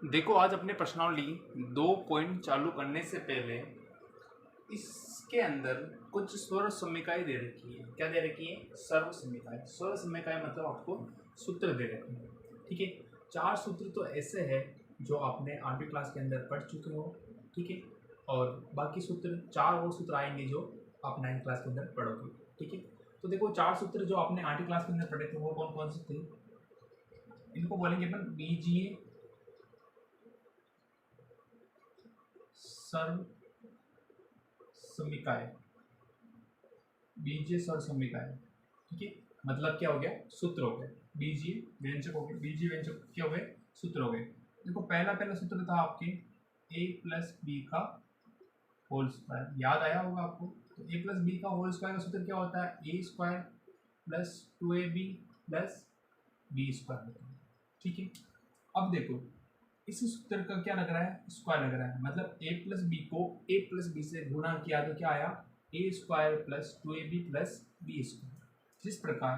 देखो, आज अपने प्रश्नावली 2 पॉइंट चालू करने से पहले इसके अंदर कुछ स्वर समीकरण दे रखी है। क्या दे रखी है? सर्व समीकरण। स्वर समीकरण मतलब आपको सूत्र दे रखे हैं। ठीक है, 4 सूत्र तो ऐसे हैं जो आपने 8वीं क्लास के अंदर पढ़ चुके हो। ठीक है, और बाकी सूत्र 4 वो सूत्र आएंगे जो आप 9वीं क्लास के अंदर पढ़ोगे। ठीक है, तो देखो 4 सूत्र जो आपने 8वीं क्लास के अंदर पढ़े थे वो कौन कौन से थे? इनको बोलेंगे अपन बीजीय सर्व समीकरण। बीजीय सर्व समीकरण। ठीक है, मतलब क्या हो गया? सूत्र हो गए। बीजीय व्यंजक हो गए। बीजीय व्यंजक क्या हो गए? सूत्र हो गए। देखो पहला सूत्र था आपके a प्लस बी का होल स्क्वायर। याद आया होगा आपको? तो a प्लस बी का होल स्क्वायर का सूत्र क्या होता है? A square plus 2ab plus B square होता है। ठीक है, अब देखो इस सूत्र का क्या लग रहा है? स्क्वायर लग रहा है। मतलब a प्लस बी को a प्लस बी से गुणा किया तो क्या आया? A square plus 2ab plus B square. जिस प्रकार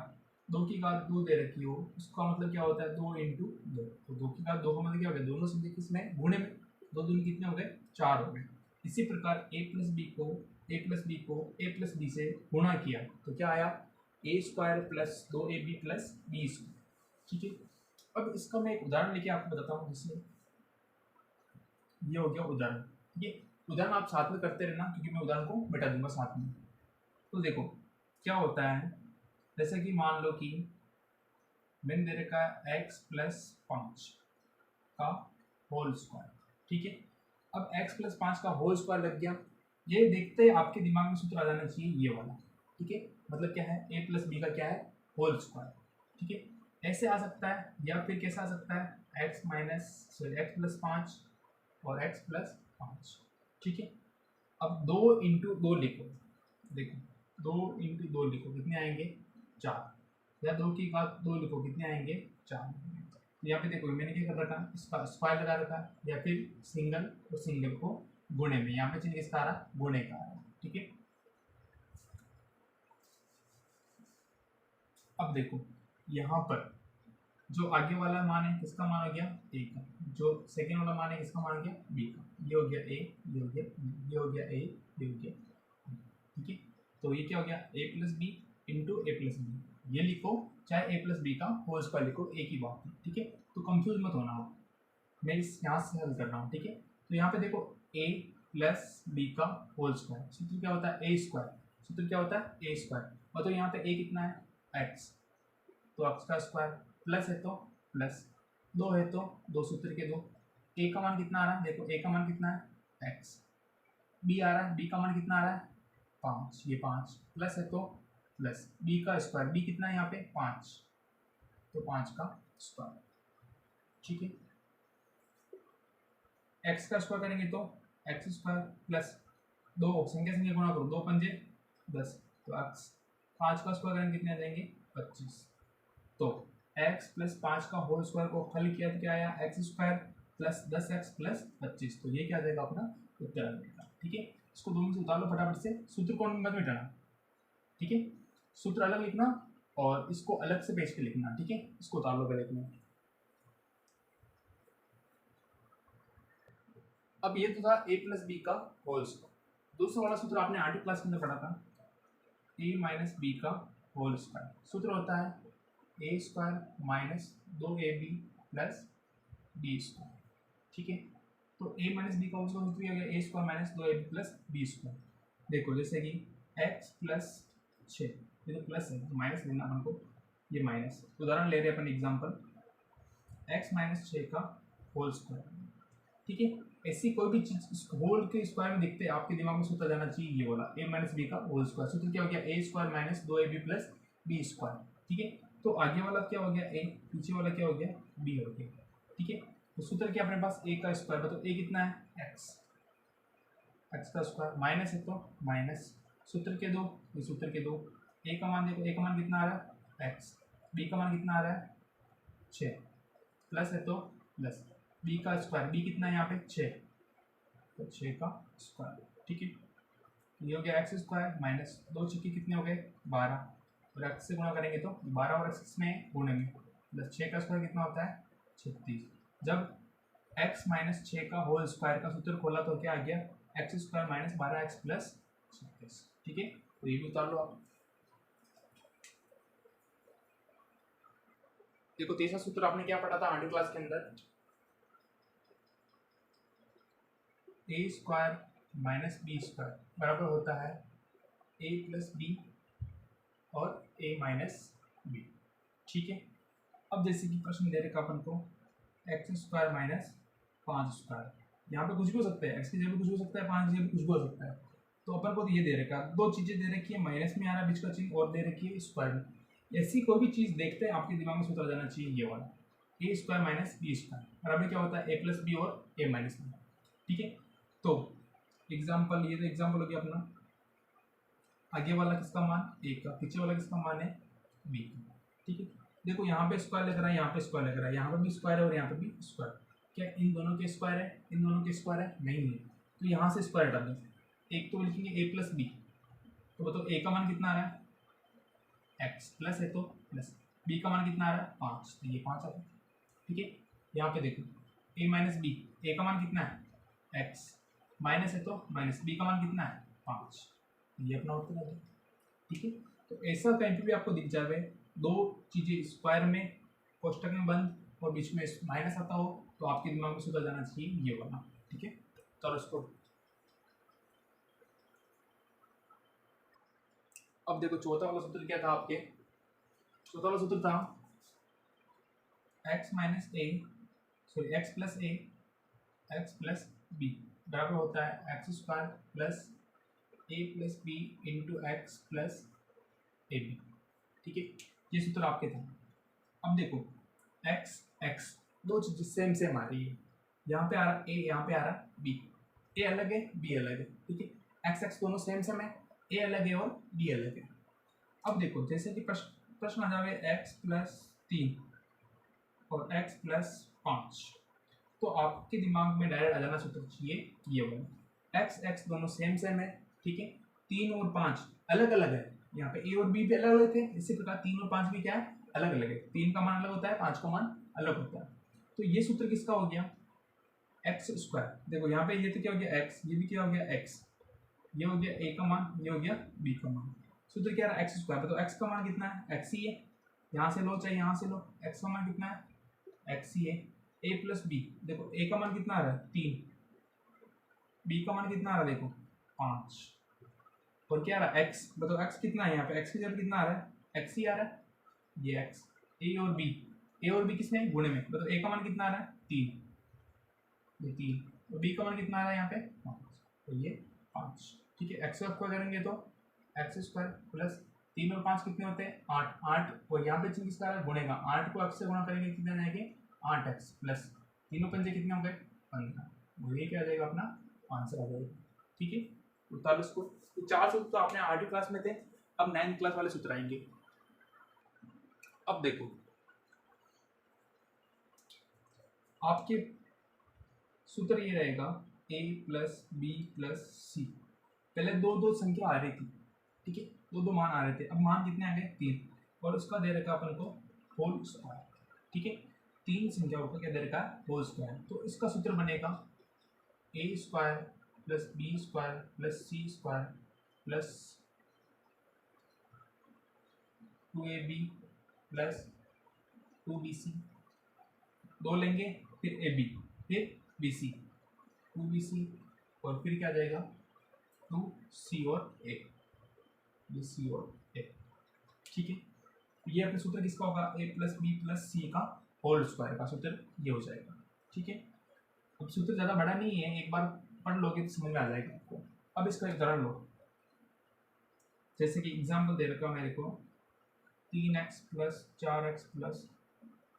2 की घात 2 दे रखी हो, उसका मतलब क्या होता है? 2 इंटू 2। तो 2 की घात 2 का मतलब क्या हो गया? दोनों संख्या किसमें? गुणे में। 2 दूनी कितने हो गए? 4 हो गए। इसी प्रकार a प्लस बी को a प्लस बी से गुणा किया तो क्या आया? A square plus 2ab plus B square. ठीक है, अब इसका मैं एक उदाहरण लेके आपको बताता हूँ। जैसे ये हो गया उदाहरण। ठीक है, उदाहरण आप साथ में करते रहना क्योंकि मैं उदाहरण को मिटा दूंगा साथ में। तो देखो क्या होता है, जैसे कि मान लो कि मैंने दे रखा है x प्लस 5 का होल स्क्वायर। ठीक है, अब x प्लस 5 का होल स्क्वायर लग गया। ये देखते ही आपके दिमाग में सूत्र आ जाना चाहिए ये वाला। ठीक है, मतलब क्या है? a प्लस बी का क्या है? Whole square. ठीक है, ऐसे आ सकता है या फिर कैसा आ सकता है? x प्लस 5 और x प्लस 5। ठीक है, अब 2 इंटू 2 लिखो। देखो 2 इंटू 2 लिखो कितने आएंगे? 4। या 2 की घात 2 लिखो कितने आएंगे? 4। यहाँ पे देखो मैंने क्या कर रखा है? इसका स्क्वायर लगा रखा है। या फिर सिंगल और सिंगल को गुणे में। यहाँ पे चिन्ह किसका आ रहा? गुणे का आ रहा है। ठीक है, अब देखो यहाँ पर जो आगे वाला मान है किसका मान हो गया? ए का। जो सेकेंड वाला मान है किसका मान हो गया? बी का। ये हो गया ए, ये हो गया बी, ये हो गया ए, ये हो गया बी। ठीक है, तो ये क्या हो गया? ए प्लस बी इंटू ए प्लस बी। ये लिखो चाहे ए प्लस बी का होल स्क्वायर लिखो, एक ही बात है। ठीक है, तो कंफ्यूज मत होना आप, मैं इस यहाँ से हल कर रहा हूँ। ठीक है, तो यहाँ पे देखो a प्लस बी का होल स्क्वायर। सूत्र क्या होता है? A square. सूत्र क्या होता है? A square. और तो यहाँ पे a कितना है? x, तो x का स्क्वायर प्लस है तो प्लस 2 है तो 2 सूत्र के 2। a का मान कितना आ रहा है? देखो a का मान कितना है? x। b आ रहा है, b का मान कितना आ रहा है? 5। ये 5 प्लस है तो प्लस b का स्क्वायर। b कितना है यहाँ पे? 5, तो 5 का स्क्वायर। ठीक है, x का स्क्वायर करेंगे तो एक्स स्क्वायर प्लस 2 संख्या संख्या गुणा करो, 2 पंजे 10, तो x। 5 का स्क्वायर करेंगे कितने आ जाएंगे? 25। तो x प्लस 5 का होल स्क्वायर को हल किया तो क्या आया? X square plus 10x plus 25। तो ये क्या आ जाएगा? अपना उत्तर आ जाएगा। ठीक है, इसको दोनों से उतार लो फटाफट से। सूत्र को मत मिटाना। ठीक है, सूत्र अलग लिखना और इसको अलग से पेज पे लिखना। ठीक है, इसको उतार लो पहले में। अब ये तो था a प्लस बी का होल स्क्वायर। दूसरा वाला सूत्र आपने 8वीं क्लास के अंदर पढ़ा था, a माइनस बी का होल स्क्वायर। सूत्र होता है a square minus 2ab plus B square. ठीक है, तो a माइनस बी का होल स्क्वायर सूत्र क्या हो गया? a square minus 2ab plus B square. देखो जैसे कि x प्लस 6, ये तो प्लस है तो माइनस लेना अपन को, ये माइनस। उदाहरण ले रहे हैं अपन एग्जाम्पल, x माइनस 6 का होल स्क्वायर। ठीक है, ऐसी कोई भी चीज होल के स्क्वायर में दिखते हैं आपके दिमाग में सूत्र जाना चाहिए ये वाला a माइनस बी का होल स्क्वायर। सूत्र क्या हो गया? a square minus 2ab plus B square. ठीक है, तो आगे वाला क्या हो गया? a, पीछे वाला क्या हो गया? b हो गया। ठीक है, तो सूत्र क्या अपने पास? a का स्क्वायर, बताओ a कितना है? x का स्क्वायर माइनस है तो माइनस सूत्र के 2, ये सूत्र के 2। a का मान देखो, a का मान कितना आ रहा है? x। b का मान कितना आ रहा है? 6, प्लस है तो प्लस b का स्क्वायर। b कितना है यहाँ पे? 6, तो 6 का स्क्वायर। ठीक है, ये हो गया एक्स स्क्वायर माइनस 2 छक्के कितने हो गए? 12, और एक्स से गुणा करेंगे तो 12 और एक्स में गुणे में, प्लस 6 का स्क्वायर कितना होता है? 36। जब एक्स माइनस 6 का होल स्क्वायर का सूत्र खोला तो क्या आ गया, x square minus 12x plus 36। ठीक है, तो ये भी उतार लो आप। देखो तीसरा सूत्र आपने क्या पढ़ा था 8वीं क्लास के अंदर, ए स्क्वायर माइनस बी स्क्वायर बराबर होता है ए प्लस बी और ए माइनस बी। ठीक है, अब जैसे कि प्रश्न दे रखा अपन को एक्स स्क्वायर माइनस 5 स्क्वायर, यहाँ पे कुछ भी हो सकता है, एक्स की जगह कुछ भी हो सकता है, 5 की जगह कुछ भी हो सकता है। तो अपन को तो ये दे रखा है, दो चीज़ें दे रखी है, माइनस में आ रहा है बीच का चिन्ह और दे रखी है स्क्वायर में। ऐसी कोई भी चीज़ देखते हैं आपके दिमाग में सूत्र आ जाना चाहिए ये वाला, ए स्क्वायर माइनस बी स्क्वायर बराबर क्या होता है ए प्लस बी और ए माइनस बी। ठीक है, तो एग्जाम्पल, ये तो एग्जाम्पल हो गया अपना, आगे वाला किसका मान ए का, पीछे वाला किसका मान है बी का। ठीक है, देखो यहाँ पे स्क्वायर लग रहा है, यहाँ पे स्क्वायर लग रहा है, यहाँ पे भी स्क्वायर है और यहाँ पे भी स्क्वायर। क्या इन दोनों के स्क्वायर है, इन दोनों के स्क्वायर है, नहीं है, तो यहाँ से स्क्वायर हटा दें। एक तो लिखेंगे ए प्लस बी, तो बताओ ए का मान कितना आ रहा है एक्स प्लस है तो प्लस, बी का मान कितना आ रहा है 5, तो ये 5 आ रहा है। ठीक है, यहाँ पे देखो ए माइनस बी, ए का मान कितना है एक्स, माइनस है तो माइनस, बी का मान कितना है 5, ये अपना उत्तर है। ठीक है, तो ऐसा कहीं पे भी आपको दिख जाए दो चीज़ें स्क्वायर में कोष्टक में बंद और बीच में माइनस आता हो, तो आपके दिमाग में सुधर जाना चाहिए ये वाला। ठीक है, चलो इसको अब देखो चौथा वाला सूत्र क्या था आपके, चौथा वाला सूत्र था X minus A sorry X plus A X plus B बराबर होता है X square plus A plus B into X plus A B. ठीक है, ये सूत्र आपके था। अब देखो एक्स एक्स दो चीज़ें सेम सेम आ रही है, यहाँ पे आ रहा ए, यहाँ पे आ रहा बी, ए अलग है बी अलग है। ठीक है, एक्स एक्स दोनों सेम सेम है, ए अलग है और बी अलग है। अब देखो जैसे कि प्रश्न आ जावे एक्स प्लस 3 और एक्स प्लस 5, तो आपके दिमाग में डायरेक्ट आ जाना सूत्र चाहिए ये वाला, एक्स एक्स दोनों सेम सेम है। ठीक है, 3 और 5 अलग अलग है, यहाँ पे ए और बी भी अलग अलग थे, इसी प्रकार 3 और 5 भी क्या है अलग अलग है, 3 का मान अलग होता है, 5 का मान अलग होता है। तो ये सूत्र किसका हो गया एक्स स्क्वायर। देखो यहाँ पे ये तो क्या हो गया एक्स, ये भी क्या हो गया एक्स, ये हो गया ए का मान, ये हो गया बी का मान, सूत्र क्या रहा एक्स स्क्वायर। तो एक्स का मान कितना है एक्स ही है, यहाँ से लो चाहे यहाँ से लो, एक्स का मान कितना है एक्स ही है। ए प्लस बी, देखो ए का मान कितना आ रहा है 3, बी का मान कितना आ रहा है देखो 5, और क्या आ रहा है एक्स, बताओ एक्स कितना है यहाँ पे, एक्स की जगह कितना आ रहा है एक्स ही आ रहा है, ये एक्स। ए और बी किसमें गुणे में, बताओ ए का मान कितना आ रहा है 3, ये 3, और बी का मान कितना आ रहा है यहाँ पे 5, तो ये 5। ठीक है, एक्स स्क्वायर करेंगे तो एक्स स्क्वायर प्लस 3 और 5 कितने होते हैं 8, 8 और यहाँ पे चिन्ह किसका आ रहा है गुणे का, 8 को एक्स से गुणा करेंगे कितने जाएंगे 8x प्लस 3 और 5 कितने हो गए 15, और ये क्या आ जाएगा अपना आंसर आ जाएगा। ठीक है, उतार लो इसको। तो 4 सूत्र तो आपने 8वीं क्लास में थे, अब 9th क्लास वाले सूत्र आएंगे। अब देखो आपके सूत्र ये रहेगा a प्लस बी प्लस सी, पहले दो दो संख्या आ रही थी। ठीक है, दो दो मान आ रहे थे, अब मान कितने आ गए 3, और उसका दे रखा अपन को होल स्क्वायर। ठीक है, 3 संख्याओं का क्या दे रखा है होल स्क्वायर, तो इसका सूत्र बनेगा A square plus B square plus C square plus 2ab plus 2bc, दो लेंगे फिर ab फिर bc, 2bc और फिर क्या आ जाएगा 2c और a, ये c और a। ठीक है, ये अपना सूत्र किसका होगा a plus B plus C का होल स्क्वायर का सूत्र ये हो जाएगा। ठीक है, अब सूत्र ज़्यादा बड़ा नहीं है, एक बार पढ़ लोगे तो समझ में आ जाएगा आपको। अब इसका एक उदाहरण लो, जैसे कि एग्जाम्पल दे रखा मेरे को 3x plus 4x plus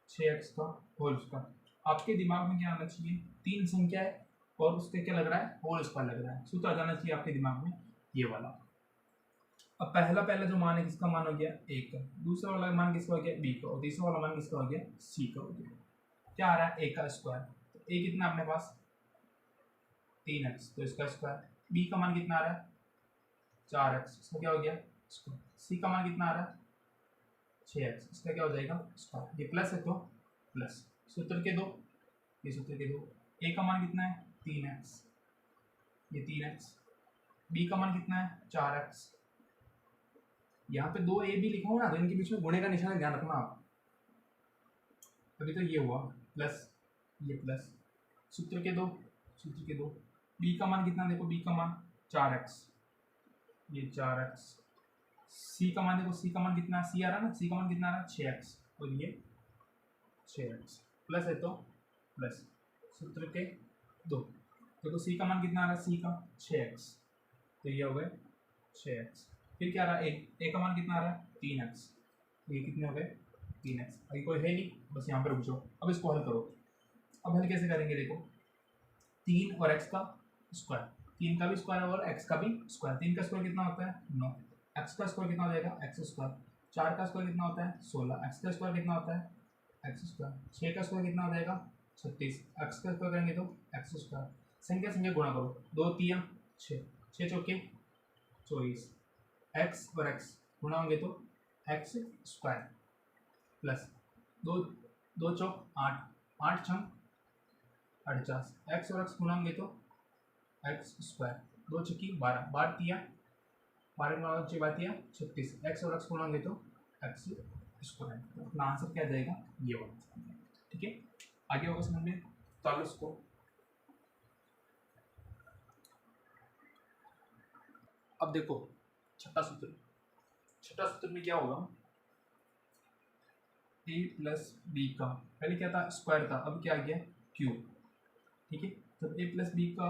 6x का होल स्क्वायर। आपके दिमाग में क्या आना चाहिए 3 संख्या है और उसके क्या लग रहा है होल स्क्वायर लग रहा है, सूत्र आ जाना चाहिए आपके दिमाग में ये वाला। अब पहला जो मान है किसका मान हो गया ए का, दूसरा वाला मान किसका हो गया बी का, और तीसरा वाला मान किसका हो गया सी का हो गया। क्या आ रहा है ए का स्क्वायर, तो ए कितना अपने पास 3x, तो इसका स्क्वायर। बी का मान कितना आ रहा है 4x, इसका क्या हो गया स्क्वायर। सी का मान कितना आ रहा है 6x, इसका क्या हो जाएगा स्क्वायर। ये प्लस है तो प्लस, सूत्र के दो ये सूत्र के दो, ए का मान कितना है 3x, ये 3x, बी का मान कितना है 4x। यहाँ पे 2ab लिखा हो ना, तो इनके बीच में गुणे का निशान ध्यान रखना आप। अभी तो ये हुआ प्लस, ये प्लस, सूत्र के दो। बी का मान कितना, देखो बी का मान 4x, ये 4x। सी का मान देखो, सी का मान कितना, सी आ रहा है ना, सी का मान कितना आ रहा है 6x, और ये 6x प्लस है तो प्लस, सूत्र के 2। देखो सी का मान कितना आ रहा है, सी का 6x, तो ये हो गए 6x। फिर क्या आ रहा है, ए का मान कितना आ रहा है 3x, ये कितने हो गए 3x। अभी कोई है नहीं, बस यहाँ पर रुक जाओ। अब इसको हल करो। अब हल कैसे करेंगे, देखो 3 और x का स्क्वायर, 3 का भी स्क्वायर और x का भी स्क्वायर। 3 का स्क्वायर कितना होता है 9, x का स्क्वायर कितना हो जाएगा x स्क्वायर, 4 का स्क्वायर कितना होता है 16, x का स्क्वायर कितना होता है x स्क्वायर, 6 का स्क्वायर कितना हो जाएगा 36, x का स्क्वायर करेंगे तो x स्क्वायर। संख्या संख्या गुणा करो, 2 3 6, 6 चौके 24, x और x गुणा होंगे तो x स्क्वायर प्लस 2 चौक 8, 8 छंग 48, x और x गुणा होंगे तो x स्क्वायर, 2 छक्की 12, 12 तिया 36, x और x गुणा होंगे तो x स्क्वायर। तो अपना आंसर क्या जाएगा, ये वाला। ठीक है, आगे होगा समझ में, चालू इसको। अब देखो छठा सूत्र में क्या होगा, a प्लस बी का, पहले क्या था स्क्वायर था, अब क्या आ गया क्यूब। ठीक है, जब a प्लस बी का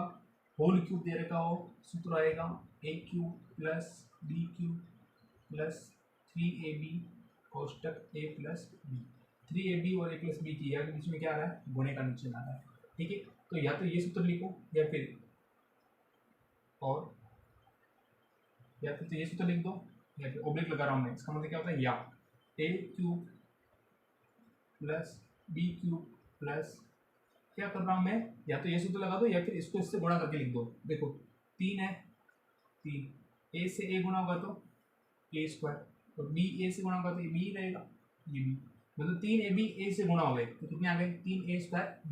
होल क्यूब दे रखा हो, सूत्र आएगा a cube plus B cube plus 3ab कोष्टक a प्लस बी। 3ab और a प्लस बी की है, बीच में क्या आ रहा है गुणे का निशान आ रहा है। ठीक है, तो या तो ये सूत्र लिखो या फिर तो ये सूत्र लिख दो, या फिर ओब्लिक लगा रहा हूँ मैं, इसका मतलब क्या होता है या a cube plus B cube plus, क्या कर रहा हूँ मैं, या तो ये सूत्र लगा दो या फिर इसको इससे गुणा करके लिख दो। देखो 3 है, 3 a से a गुणा होगा तो a स्क्वायर, और b a से गुणा होगा तो ये b रहेगा, ये b, मतलब 3ab a से गुणा हो गए तो कितने आ गए 3a स्क्वायर b।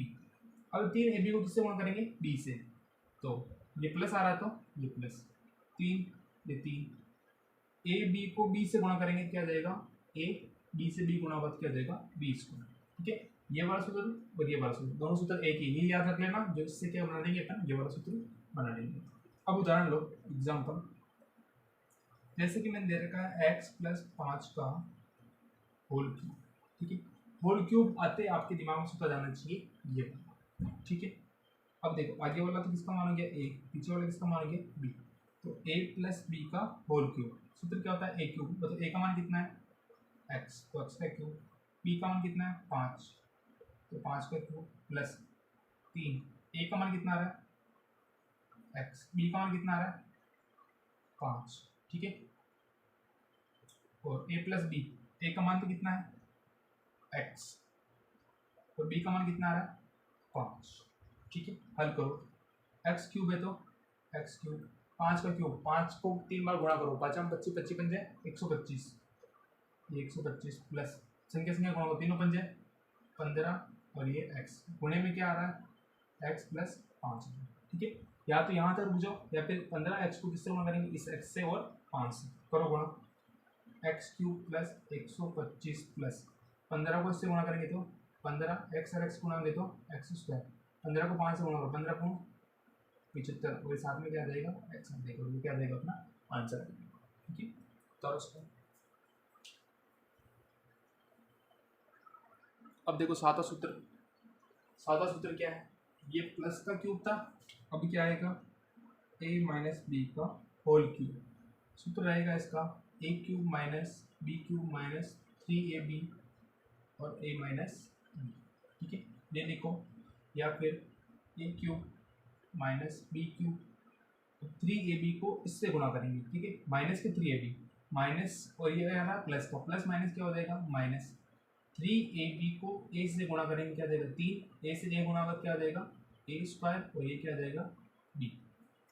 अब 3ab को किससे गुणा करेंगे b से, तो ये प्लस आ रहा है तो ये प्लस 3, ये 3 a b को b से गुणा करेंगे क्या जाएगा a, b से b गुणा होगा तो क्या जाएगा b स्क्वायर। ठीक है, ये वाला सूत्र और ये वाला सूत्र, दोनों सूत्र एक ही, ये याद रख लेना, जो इससे क्या बना देंगे अपन ये वाला सूत्र बना लेंगे। अब उदाहरण लो, एग्जांपल, जैसे कि मैंने दे रखा है x प्लस 5 का होल क्यूब। ठीक है, होल क्यूब आते आपके दिमाग में सूत्र जाना चाहिए ये। ठीक है, अब देखो आगे वाला तो किसका मान हो गया a, पीछे वाला किसका मान हो गया b, तो a प्लस बी का होल क्यूब, सूत्र क्या होता है a क्यूब, मतलब a का मान कितना है x, तो x का क्यूब, b का मान कितना है 5, तो 5 का क्यूब प्लस 3, a का मान कितना आ रहा है x, b का मान कितना आ रहा है 5। ठीक है, और a प्लस बी, a का मान तो कितना है x, और b का मान कितना आ रहा है 5। ठीक है, हल करो, x क्यूब है तो x क्यूब, 5 का क्यूब, 5 को 3 बार गुणा करो, 5 में 25, 25 पंजे 125, ये 125 प्लस संख्या संख्या गुणा करो, तीनों पंजे 15, और ये x, गुणे में क्या आ रहा है x प्लस 5। ठीक है, या तो यहाँ तक रुक जाओ या फिर 15x को किससे गुणा करेंगे, इस x से और 5 से करो गुणा, x क्यूब प्लस 125 प्लस 15 को इससे गुणा करेंगे तो 15x और x गुणा होंगे तो x स्क्वायर, 15 को 5 से गुणा करो, 15 को 75, और साथ में क्या आ जाएगा x आ जाएगा, ये क्या आ जाएगा अपना आंसर। ठीक है, तो उसको अब देखो सादा सूत्र क्या है, ये प्लस का क्यूब था, अब क्या आएगा a माइनस बी का होल क्यूब, सूत्र रहेगा इसका a cube minus B cube minus 3ab और a माइनस बी। ठीक है, ये लिखो, या फिर a cube minus B cube, 3ab को इससे गुणा करेंगे। ठीक है, माइनस के 3ab माइनस, और ये आ रहा प्लस का, प्लस माइनस क्या हो जाएगा माइनस, 3ab को a से गुणा करेंगे क्या जाएगा 3, a से a गुणा होगा क्या आ जाएगा a स्क्वायर, और ये क्या आ जाएगा b,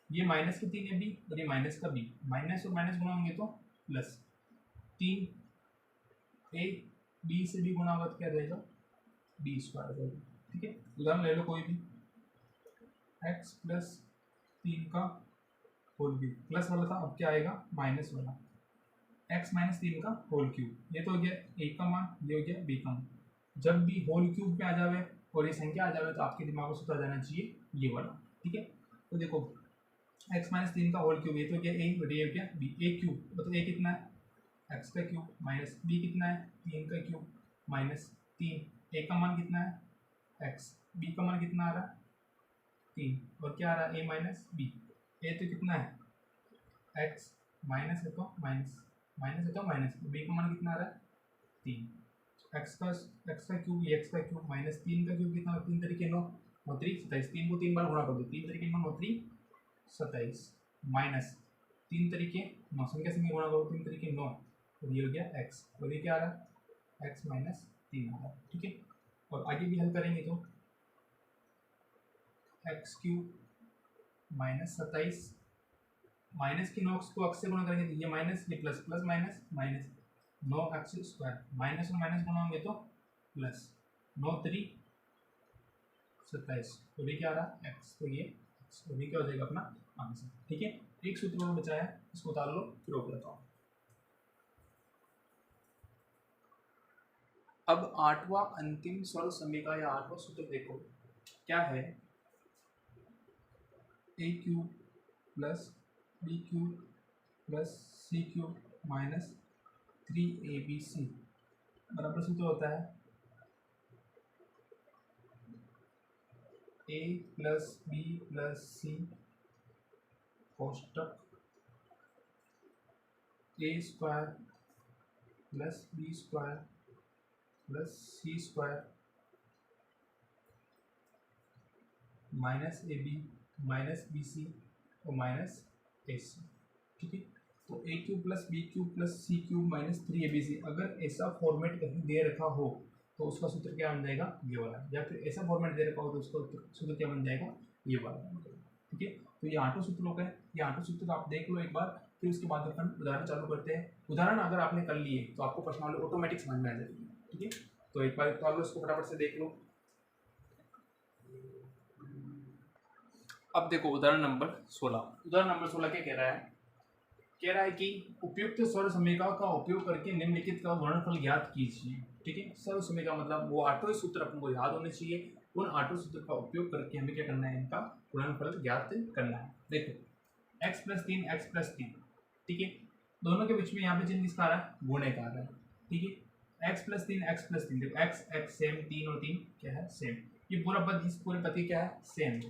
ये माइनस के 3ab और ये माइनस का b, माइनस और माइनस गुणा होंगे तो प्लस 3a b से b गुणा होगा तो क्या आ जाएगा b स्क्वायर आ जाएगा। ठीक है, उदाहरण ले लो कोई भी, एक्स प्लस 3 का होल क्यूब, प्लस वाला था अब क्या आएगा माइनस वाला, एक्स माइनस 3 का होल क्यूब। ये तो हो गया ए का मान, ये हो गया बी का मान। जब भी होल क्यूब पे आ जावे और ये संख्या आ जावे तो आपके दिमाग में सूत्र आ जाना चाहिए ये वाला, ठीक है। तो देखो एक्स माइनस 3 का होल क्यूब, ये तो क्या ए और ये क्या बी, ए क्यूब मतलब ए कितना है एक्स का क्यूब माइनस बी कितना है 3 का क्यूब माइनस 3, ए का मान कितना है एक्स, बी का मान कितना आ रहा है 3 और क्या आ रहा है ए माइनस बी। ए तो कितना है एक्स माइनस है तो माइनस, माइनस है तो माइनस, बी का मान कितना आ रहा है 3। एक्स का क्यूब ये एक्स का क्यूब माइनस 3 का क्यूब कितना, 3 तरीके 9 9 3 27, 3 को 3 बार गुणा कर दो, 3 तरीके 9 9 3 27 माइनस 3 तरीके 9 संख्या संख्या गुणा करो 3 तरीके 9 और ये हो गया एक्स और ये क्या आ रहा है एक्स माइनस 3 आ रहा है, ठीक है। और आगे भी हल करेंगे तो एक्स क्यूब माइनस 27 माइनस के 9 को एक्स से गुणा करेंगे तो ये माइनस ये plus plus minus minus 9 x square minus और माइनस गुणा होंगे तो प्लस 9 3 27 और ये क्या आ रहा है एक्स, तो ये एक्स और ये क्या हो जाएगा अपना आंसर, ठीक है। एक सूत्र में बचा है इसको उतार लो फिर रोक लेता हूँ। अब आठवां अंतिम सरल समीकरण या आठवां सूत्र देखो क्या है, A cube plus B cube plus C cube minus 3abc बराबर सूत्र होता है A plus B plus C कोष्टक A square plus B square plus C square minus A B minus B C और माइनस ए सी, ठीक है। तो A cube plus B cube plus C cube minus 3abc अगर ऐसा format कहीं दे रखा हो तो उसका सूत्र क्या बन जाएगा ये वाला, या फिर ऐसा फॉर्मेट दे रखा हो तो उसका सूत्र क्या बन जाएगा ये वाला, ठीक है। तो ये आठों सूत्रों का है, ये आठों सूत्र आप देख लो एक बार, फिर उसके बाद अपन उदाहरण चालू करते हैं। उदाहरण अगर आपने कर लिए तो आपको प्रश्नावली ऑटोमेटिक समझ में आ जाएगी, ठीक है। तो एक बार तो इसको फटाफट से देख लो। अब देखो उदाहरण नंबर 16, उदाहरण नंबर 16 क्या कह रहा है कि उपयुक्त सर्व समीकरण का उपयोग करके निम्नलिखित का गुणनफल ज्ञात कीजिए, ठीक है। सर्व समीकरण मतलब वो आठों सूत्र अपन को याद होने चाहिए, उन आठों सूत्र का उपयोग करके हमें क्या करना है इनका गुणनफल ज्ञात करना है। देखो x प्लस 3 x प्लस 3, ठीक है, दोनों के बीच में यहाँ पे चिन्ह किसका आ रहा है गुणे का आ रहा है, ठीक है। x प्लस 3 x प्लस 3 देखो x सेम 3 और 3 क्या है सेम, ये पूरा पद इस पूरे पद क्या है सेम,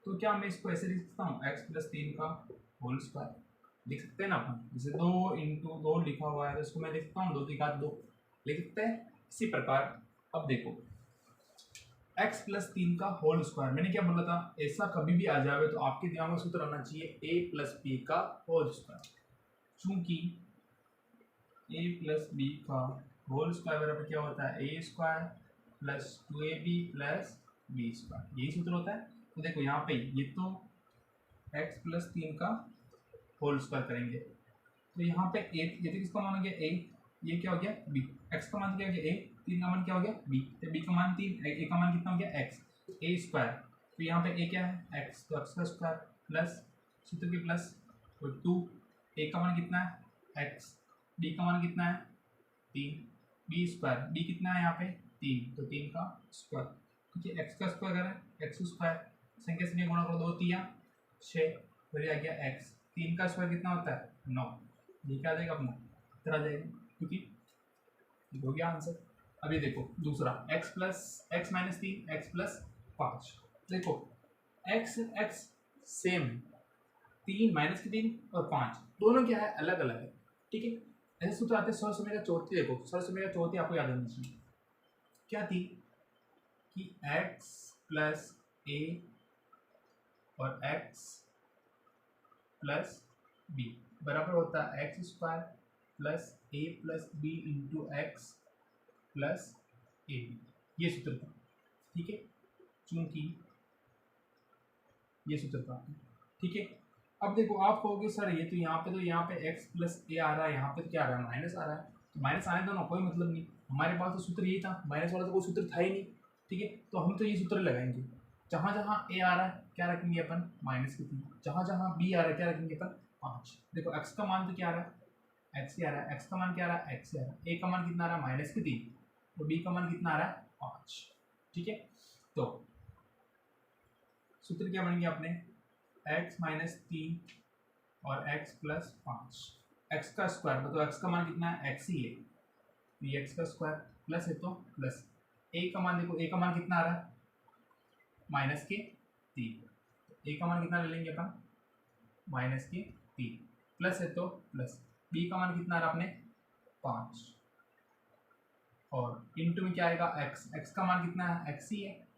तो क्या मैं इसको ऐसे लिख सकता हूँ x प्लस 3 का होल स्क्वायर लिख सकते हैं ना अपन, जैसे 2 इंटू 2 लिखा हुआ है तो इसको मैं लिख सकता हूँ 2 की घात 2 लिख सकते हैं। इसी प्रकार अब देखो x प्लस 3 का होल स्क्वायर, मैंने क्या बोला था ऐसा कभी भी आ जाए तो आपके दिमाग में सूत्र आना चाहिए a प्लस बी का होल स्क्वायर, चूंकि a प्लस बी का होल स्क्वायर बराबर क्या होता है a square plus 2ab plus B square, यही सूत्र होता है। तो देखो यहाँ पे ये तो x प्लस 3 का होल स्क्वायर करेंगे तो यहाँ पे ए, ये तो किसका मान हो गया a, ये क्या हो गया b, x का मान क्या हो गया a, 3 का मान क्या हो गया b, तो b का मान 3, a का मान कितना हो गया x, a स्क्वायर, तो यहाँ पे a क्या है x, तो x का स्क्वायर प्लस सूत्र के प्लस और 2, a का मान कितना है x, b का मान कितना है 3, b स्क्वायर, b कितना है यहाँ पे 3, तो 3 का स्क्वायर, ठीक है। x का स्क्वायर करें x स्क्वायर संख्या से गुणा करो 2 3 6 फिर आ गया x, 3 का स्क्वायर कितना होता है 9, ये क्या आ जाएगा अपना इतना आ जाएगा, क्योंकि हो गया आंसर। अभी देखो दूसरा x माइनस 3 x प्लस 5, देखो x सेम है, 3 माइनस के 3 और 5 दोनों क्या है अलग अलग है, ठीक है। ऐसे सूत्र आते हैं। सरल समीकरण चौथी देखो, सरल समीकरण चौथी आपको याद होनी चाहिए क्या थी कि x प्लस a और x प्लस बी बराबर होता है X square plus A plus B into X plus A B, ये सूत्र था, ठीक है, चूंकि ये सूत्र था, ठीक है। अब देखो आप कहोगे सर ये तो यहाँ पे x प्लस ए आ रहा है, यहाँ पे तो क्या आ रहा है माइनस आ रहा है, तो माइनस आने दो ना कोई मतलब नहीं, हमारे पास तो सूत्र यही था, माइनस वाला तो कोई सूत्र था ही नहीं, ठीक है, तो हम तो ये सूत्र लगाएंगे, जहाँ जहाँ ए आ रहा है क्या रखेंगे अपन, -3, जहाँ जहाँ बी आ रहा है क्या रखेंगे अपन, 5। देखो x का मान तो क्या आ रहा है, x ही आ रहा है, x का मान क्या आ रहा है, x ही आ रहा है, a का मान कितना आ रहा है -3 और b का मान कितना आ रहा है 5। ठीक है, तो सूत्र क्या बनेंगे अपने, x -3 और x + 5, x का स्क्वायर मतलब x का मान कितना है, x ही है, तो ये x का स्क्वायर प्लस है तो प्लस a का मान, देखो a का मान कितना आ रहा है -3, a का मान कितना ले लेंगे अपन -3 प्लस है तो प्लस b का मान कितना आ रहा है अपने 5 और इंटू में क्या आएगा x का मान कितना है, x ही है,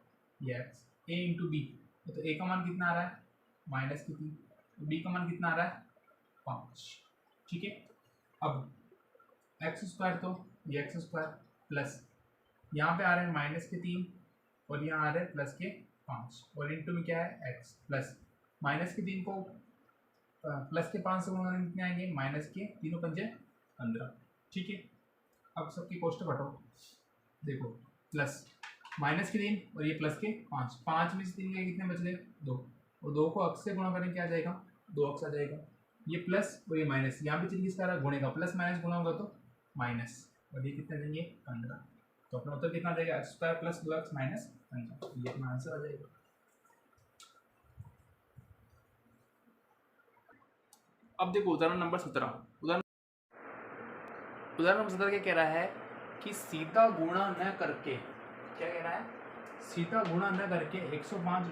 ये x a इंटू बी, तो a का मान कितना आ रहा है -3, b का मान कितना आ रहा है 5। ठीक है, अब एक्स स्क्वायर तो ये एक्स स्क्वायर प्लस यहाँ पे आ रहे हैं -3 और यहाँ आ रहे हैं +5 और इंटू में क्या है x प्लस -3 को +5 से गुणा कितने आएंगे, -3 पंजे 15। ठीक है, अब सबकी कोष्टक हटाओ, देखो प्लस -3 और ये +5, 5 में से 3 के कितने बच गए 2 और 2 को x से गुणा करें क्या आ जाएगा 2x आ जाएगा, ये प्लस और ये माइनस, यहाँ पे चिन्ह किसका आ रहा है गुणे का, प्लस माइनस गुणा होगा तो माइनस और ये कितने देंगे 15, तो अपना उत्तर कितना देगा x² + 2x - 15, ये अपना आंसर आ जाएगा। अब देखो उदाहरण नंबर 17, उदाहरण नंबर 17 क्या कह रहा है कि सीधा गुणा न करके, क्या कह रहा है, सीधा गुणा न करके 105 ×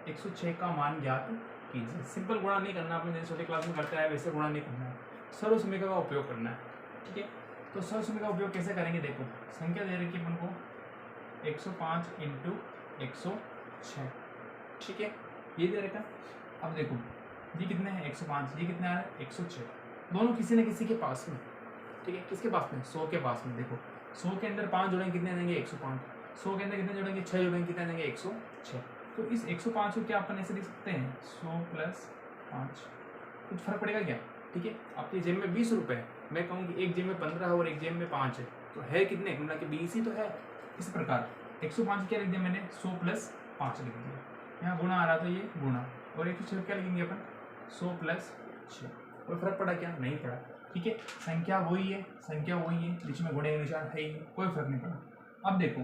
106 का मान ज्ञात कीजिए। सिंपल गुणा नहीं करना, आपने जैसे छोटी क्लास में करता है वैसे गुणा नहीं करना है, सर्व समीकरण का उपयोग करना है। ठीक है, तो सर्व समीकरण का उपयोग कैसे करेंगे, देखो संख्या दे रखी है अपन को 105 × 106। ठीक है, ये दे रखा। अब देखो ये कितने हैं 105, ये कितने आ रहा है 106, दोनों किसी न किसी के पास में। ठीक है, किसके पास में 100 के पास में। देखो 100 के अंदर 5 जोड़ेंगे कितने देंगे 105, 100 के अंदर कितने जोड़ेंगे 6 जोड़ेंगे कितने देंगे 106। तो इस 105 को क्या अपन ऐसे लिख सकते हैं 100 + 5, कुछ फर्क पड़ेगा क्या। ठीक है, आपकी जेब में 20 रुपये है, मैं कहूँ कि एक जेब में 15 है और एक जेब में 5 है, तो है कितने, मतलब कि 20 ही तो है। इस प्रकार 105 क्या लिख दिया मैंने 100 + 5 लिख दिया, यहाँ गुणा आ रहा था ये गुणा, और 106 क्या लिखेंगे अपन 100 + 6, कोई फर्क पड़ा क्या, नहीं पड़ा। ठीक है, संख्या वही है, संख्या वही है, बीच में गुणे का निशान है ही, कोई फर्क नहीं पड़ा। अब देखो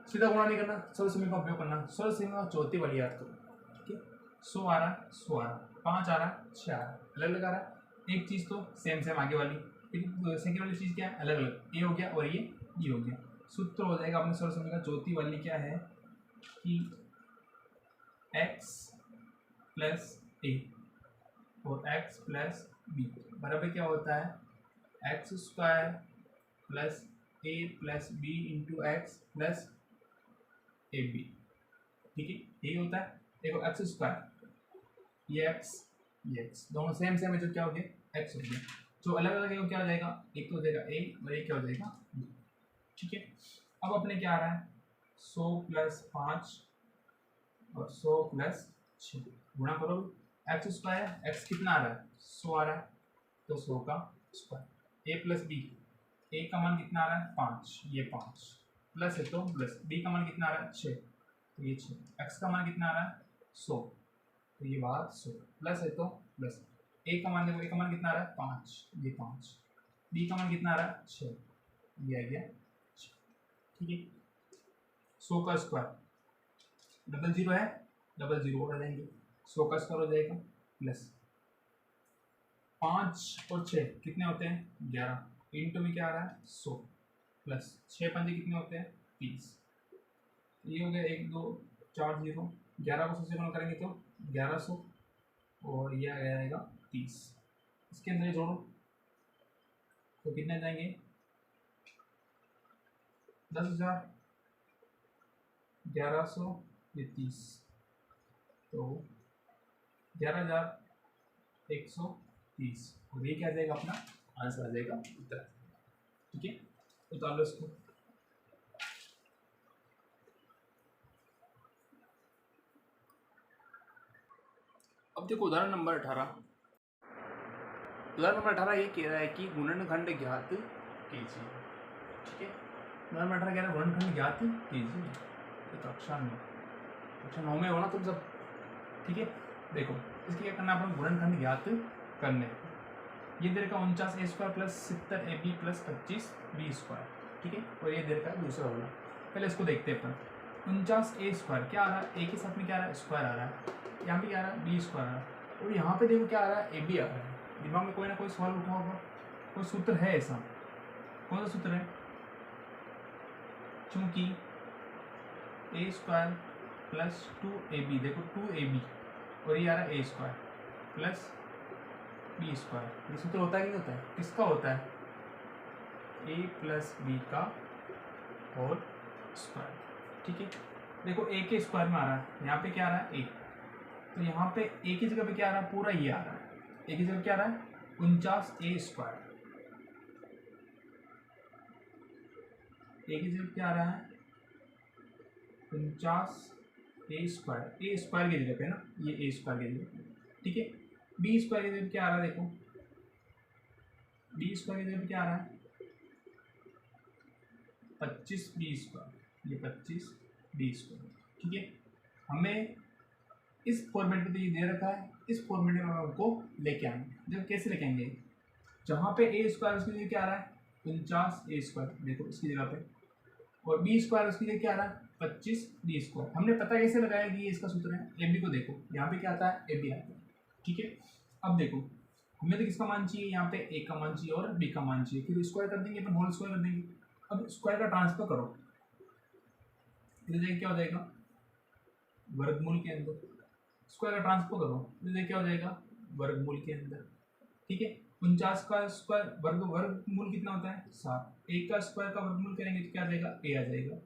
सीधा गुणा नहीं करना, सर्व समीकरण का उपयोग करना, सर्व समीकरण चौथी वाली याद करो। ठीक है, 100 आ रहा है 100 आ रहा है, 5 आ रहा है 6 आ रहा है, अलग अलग आ रहा है, एक चीज़ तो सेम आगे वाली, लेकिन सेकंड वाली चीज़ क्या है अलग अलग, ये हो गया और ये हो गया। सूत्र हो जाएगा अपने सर्व समीकरण चौथी वाली क्या है कि x + a और x + b बराबर क्या होता है x² + a + b × x + ab। ठीक है, यही होता है। देखो x², ये x दोनों सेम है, जो क्या हो गया x हो गया, जो अलग अलग है वो क्या हो जाएगा, एक तो हो जाएगा a और एक क्या हो जाएगा b। ठीक है, अब अपने क्या आ रहा है 100 + 5 और 100 + 6 गुणा करो, x² x कितना आ रहा है 100 आ रहा है, तो 100 का स्क्वायर, a + b, a का मान कितना आ रहा है 5, ये 5 प्लस है तो प्लस, b का मान कितना आ रहा है 6, तो ये 6, x का मान कितना आ रहा है 100, तो ये बात 100 प्लस है तो प्लस, a का मान देखो, a का मान कितना आ रहा है 5, ये 5, b का मान कितना आ रहा है 6, ये आ गया 6। ठीक है, 100 का स्क्वायर, 00 है 00 और आ जाएंगे, 100 का स्क्वायर हो जाएगा प्लस 5 और 6 कितने होते हैं 11, इंटू में क्या आ रहा है 100 प्लस 6 पंजे कितने होते हैं 30, ये हो गया 1 2 4 0, 11 को 100 से गुणा करेंगे तो 1100 और ये आ जाएगा 30, इसके अंदर जोड़ो तो कितने जाएंगे 10,000, 1100 ये 30, तो 11,130 और ये क्या आ जाएगा अपना आंसर आ जाएगा उत्तर। ठीक है, उतार लो इसको। अब देखो उदाहरण नंबर 18, उदाहरण नंबर 18 ये कह रहा है कि गुणनखंड ज्ञात कीजिए। ठीक है, उदाहरण नंबर 18 कह रहा है गुणनखंड ज्ञात कीजिए। तो कक्षा 9 में हो ना तुम सब, ठीक है। देखो इसके क्या करना है, अपन गुणनखंड ज्ञात करने। ये दे रखा 49a² plus 70ab plus 25b², ठीक है। और ये दे रखा है दूसरा वाला, पहले इसको देखते हैं अपन। 49a² क्या आ रहा है, a के साथ में क्या आ रहा है, स्क्वायर आ रहा है, यहाँ पे क्या आ रहा है, b² आ रहा है, और यहाँ पे देखो क्या आ रहा है, ab आ रहा है। दिमाग में कोई ना कोई सवाल उठा होगा, कोई सूत्र है ऐसा, कौन सा सूत्र है, चूंकि a² प्लस 2ab, देखो 2ab और ये आ रहा है a² प्लस b², ये सूत्र होता है कि नहीं होता है, किसका होता है, a प्लस b का होल स्क्वायर, ठीक है। देखो a के स्क्वायर में आ रहा है, यहाँ पे क्या आ रहा है, a, तो यहाँ पे a की जगह पे क्या आ रहा है, पूरा ये आ रहा है, a की जगह क्या आ रहा है, 49a², a की जगह क्या आ रहा है, 49a², a² की जगह पे ना, ये a² की जगह, ठीक है। b² की जगह क्या आ रहा है, देखो b² की जगह क्या आ रहा है, 25b², ये 25b², ठीक है। हमें इस फॉर्मेट में तो ये दे रखा है, इस फॉर्मेट में हम आपको लेके आएंगे। जब कैसे लेके आएंगे, जहाँ पे a² उसकी जगह क्या आ रहा है, 49a², देखो इसकी जगह पे, और b² उसकी जगह क्या आ रहा है, 25b²। हमने पता कैसे लगाया कि ये इसका सूत्र है, ab को देखो यहाँ पे क्या आता है, ab आता है, ठीक है। अब देखो हमें तो किसका मान चाहिए, यहाँ पे a का मान चाहिए और b का मान चाहिए, फिर स्क्वायर कर देंगे अपन, होल स्क्वायर कर देंगे। अब स्क्वायर का ट्रांसफर करो, इधर क्या हो जाएगा, वर्गमूल के अंदर, स्क्वायर का ट्रांसफर करो, इधर क्या हो जाएगा, वर्गमूल के अंदर, ठीक है। 49 का स्क्वायर वर्गमूल कितना होता है, 7। a का स्क्वायर का वर्गमूल करेंगे तो क्या आ जाएगा, a आ जाएगा,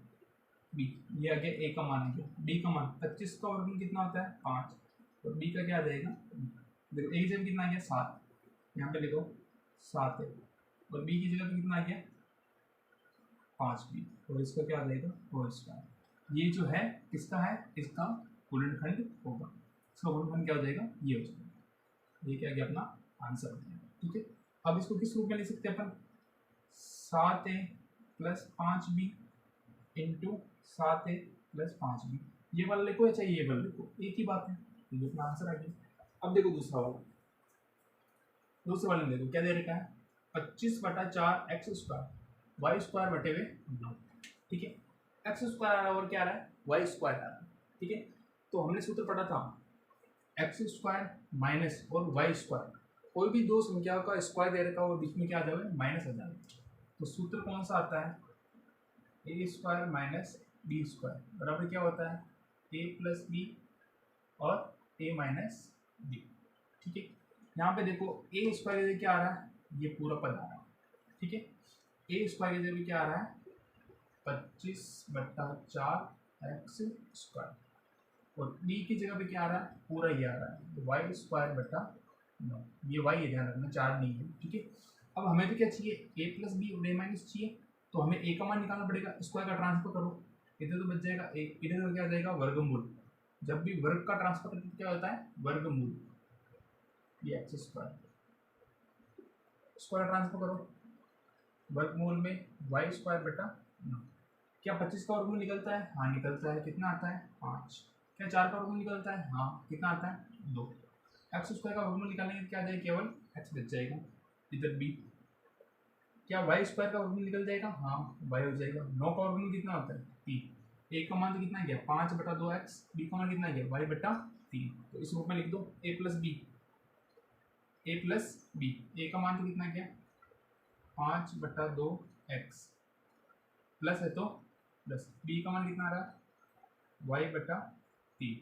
b, ये आ गया a का मान आ गया, b का मान 25 का वर्गमूल कितना होता है, 5, और b का क्या आ जाएगा, देखो a की जगह कितना आ गया, 7, यहाँ पे देखो 7 है, और b की जगह पे कितना आ गया, 5b, और इसका क्या आ जाएगा, होल स्क्वायर। ये जो है किसका है, इसका गुणनखंड होगा, इसका गुणनखंड क्या हो जाएगा, ये हो जाएगा, ये क्या गया अपना आंसर हो जाएगा, ठीक है। अब इसको किस रूप में लिख सकते हैं अपन, 7a plus 5b into 7a plus 5b, ये वाला लिखो या चाहिए ये वाला लिखो, एक ही बात है, ये अपना आंसर आ गया। अब देखो दूसरा वाला देखो क्या दे रखा है, 25/4x² y² बटे हुए 9, ठीक है। x² आ रहा है और क्या आ रहा है, y² आ रहा है, ठीक है। तो हमने सूत्र पढ़ा था x² माइनस और y², कोई भी दो संख्याओं का स्क्वायर दे रखा हो बीच में क्या आ जाए, माइनस आ जाए, तो सूत्र कौन सा आता है, a² माइनस b² बराबर क्या होता है, a प्लस बी और a माइनस बी, ठीक है। यहाँ पे देखो a² क्या आ रहा है, ये पूरा पद आ रहा है, ठीक है। a² की क्या आ रहा है, 25/4x² और b की जगह पे क्या आ रहा है, पूरा ये आ रहा है, y² बटा 9, ये y है, ध्यान रखना 4 नहीं है, ठीक है। अब हमें तो क्या चाहिए, a प्लस बी और a माइनस चाहिए, तो हमें a का मान निकालना पड़ेगा, स्क्वायर का ट्रांसफर करो, इधर तो बच जाएगा a, इधर तो क्या आ जाएगा, वर्गमूल, जब भी वर्ग का ट्रांसफर करते क्या होता है, वर्गमूल, ये x², स्क्वायर ट्रांसफर करो, वर्गमूल में y² बटा 9, क्या 25 का वर्गमूल निकलता है, हाँ निकलता है, कितना आता है, 5। क्या 4 का वर्गमूल निकलता है, हाँ कितना आता है, 2। x² का वर्गमूल निकालेंगे तो क्या आ जाएगा, केवल x बच जाएगा, इधर b। क्या y² का वर्गमूल निकल जाएगा, हाँ y हो जाएगा। 9 का वर्गमूल कितना होता है, 3। a का मान तो कितना गया, 5/2x, b का मान कितना गया, y/3, तो इस रूप में लिख दो a प्लस बी, a का मान तो कितना गया, 5/2x प्लस है तो प्लस, b का मान कितना आ रहा है, y/3,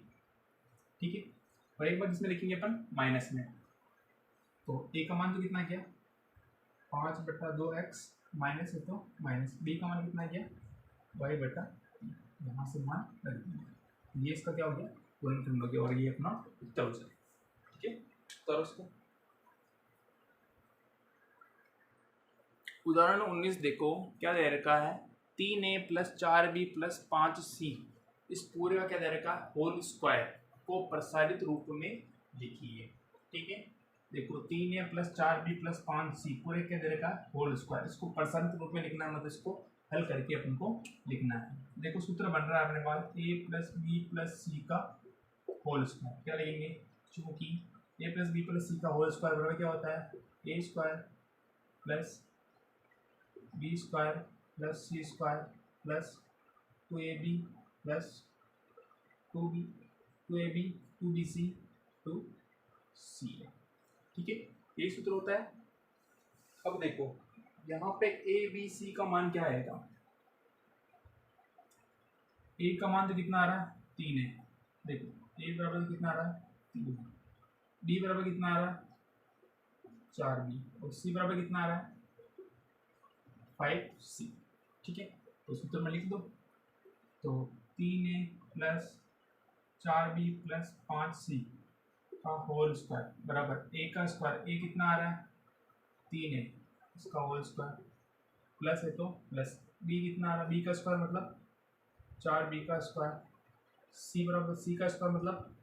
ठीक है। और एक बार इसमें लिखेंगे अपन माइनस में, तो a का मान तो कितना गया, 5/2x माइनस है तो माइनस, b का मान कितना गया, y/3, यहाँ से मान रख दिया, ये इसका क्या हो गया, गुणनखंड हो गया, और ये अपना उत्तर हो जाए, ठीक है। तो उसको उदाहरण 19 देखो क्या दे रखा है, 3a plus 4b plus 5c, इस पूरे का क्या दे रखा है, होल स्क्वायर को प्रसारित रूप में लिखिए, ठीक है। देखो 3a plus 4b plus 5c पूरे क्या दे रखा है, होल स्क्वायर, इसको प्रसारित रूप में लिखना है, मतलब इसको हल करके अपन को लिखना है। देखो सूत्र बन रहा है अपने पास a plus B plus C का होल स्क्वायर। क्या लिखेंगे, चूंकि a plus B plus C का होल स्क्वायर बराबर क्या होता है, a square plus B square plus C square plus 2ab plus 2ab 2bc 2ca। ठीक है, ये सूत्र होता है। अब देखो यहाँ पे ए बी सी का मान क्या आएगा, ए का मान तो कितना आ रहा है, 3 है। देखो ए बराबर कितना आ रहा है, 3, बी बराबर कितना आ रहा है, 4b, और सी बराबर कितना आ रहा है, 5c। ठीक है, तो सूत्र में लिख दो, तो 3a plus 4b plus 5c का होल स्क्वायर बराबर ए का स्क्वायर, ए कितना आ रहा है, 3 है, इसका होल स्क्वायर प्लस है तो प्लस बी कितना आ रहा है, बी का स्क्वायर मतलब 4b का स्क्वायर, सी बराबर सी का स्क्वायर मतलब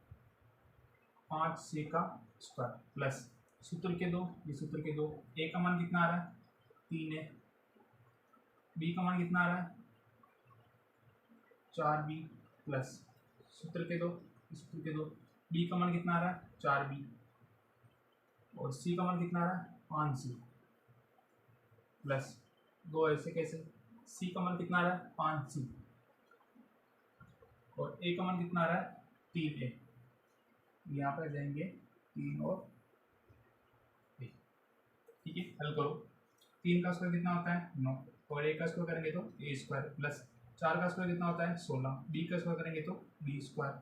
5c का स्क्वायर प्लस सूत्र के दो, ये सूत्र के दो, ए का मान कितना आ रहा है, 3 है, बी का मान कितना आ रहा है, 4b प्लस सूत्र के दो, सूत्र के दो, बी का मान कितना आ रहा है, 4b, और सी का मान कितना आ रहा है, 5c प्लस दो, ऐसे कैसे, सी का मान कितना आ रहा है, 5c, और ए का मान कितना आ रहा है, 3a। यहाँ पर जाएंगे 3 और a। ठीक है, हल करो, 3 का स्क्वायर कितना होता है, 9, और ए का स्क्वायर करेंगे तो ए स्क्वायर प्लस 4 का स्क्वायर कितना होता है, 16, बी का स्क्वायर करेंगे तो बी स्क्वायर,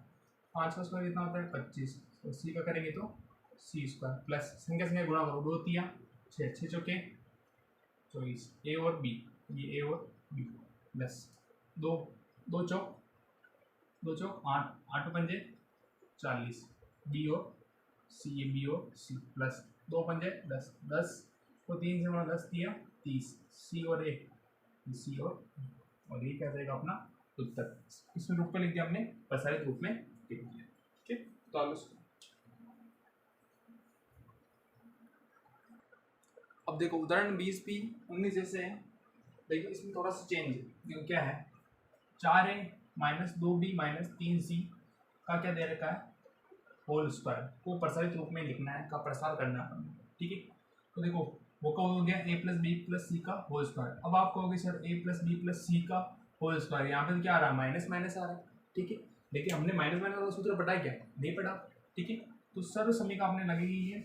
5 का स्क्वायर कितना होता है, 25, और सी का करेंगे तो सी स्क्वायर प्लस संख्या संख्या गुणा करो, 2 3 6, 6 चौके 24, ए और बी, ये ए और बी प्लस 2 2 चौक 8, 8 पंजे 40, बी और सी, ये बी और सी प्लस 2 पंजे 10, 10 को 3 से गुणा 10 दिया 30, सी और ए, सी और ये क्या जाएगा अपना उत्तर। इसमें रूप में लिख दिया हमने, प्रसारित रूप में लिख दिया। ठीक है, तो अब देखो उदाहरण 20b-19 जैसे है, देखिए इसमें थोड़ा सा चेंज है। क्या है, 4a minus 2b minus 3c का क्या दे रखा है, होल स्क्वायर को प्रसारित रूप में लिखना है, का प्रसार करना है। ठीक है, तो देखो वो का हो गया a plus B plus C का होल स्क्वायर। अब आप कहोगे sir a plus B plus C का होल स्क्वायर, यहाँ पे क्या आ रहा है, माइनस माइनस आ रहा है। ठीक है, लेकिन हमने माइनस माइनस का सूत्र पढ़ा क्या, नहीं पढ़ा। ठीक है, तो सर्व समीका आपने लगेगी, ये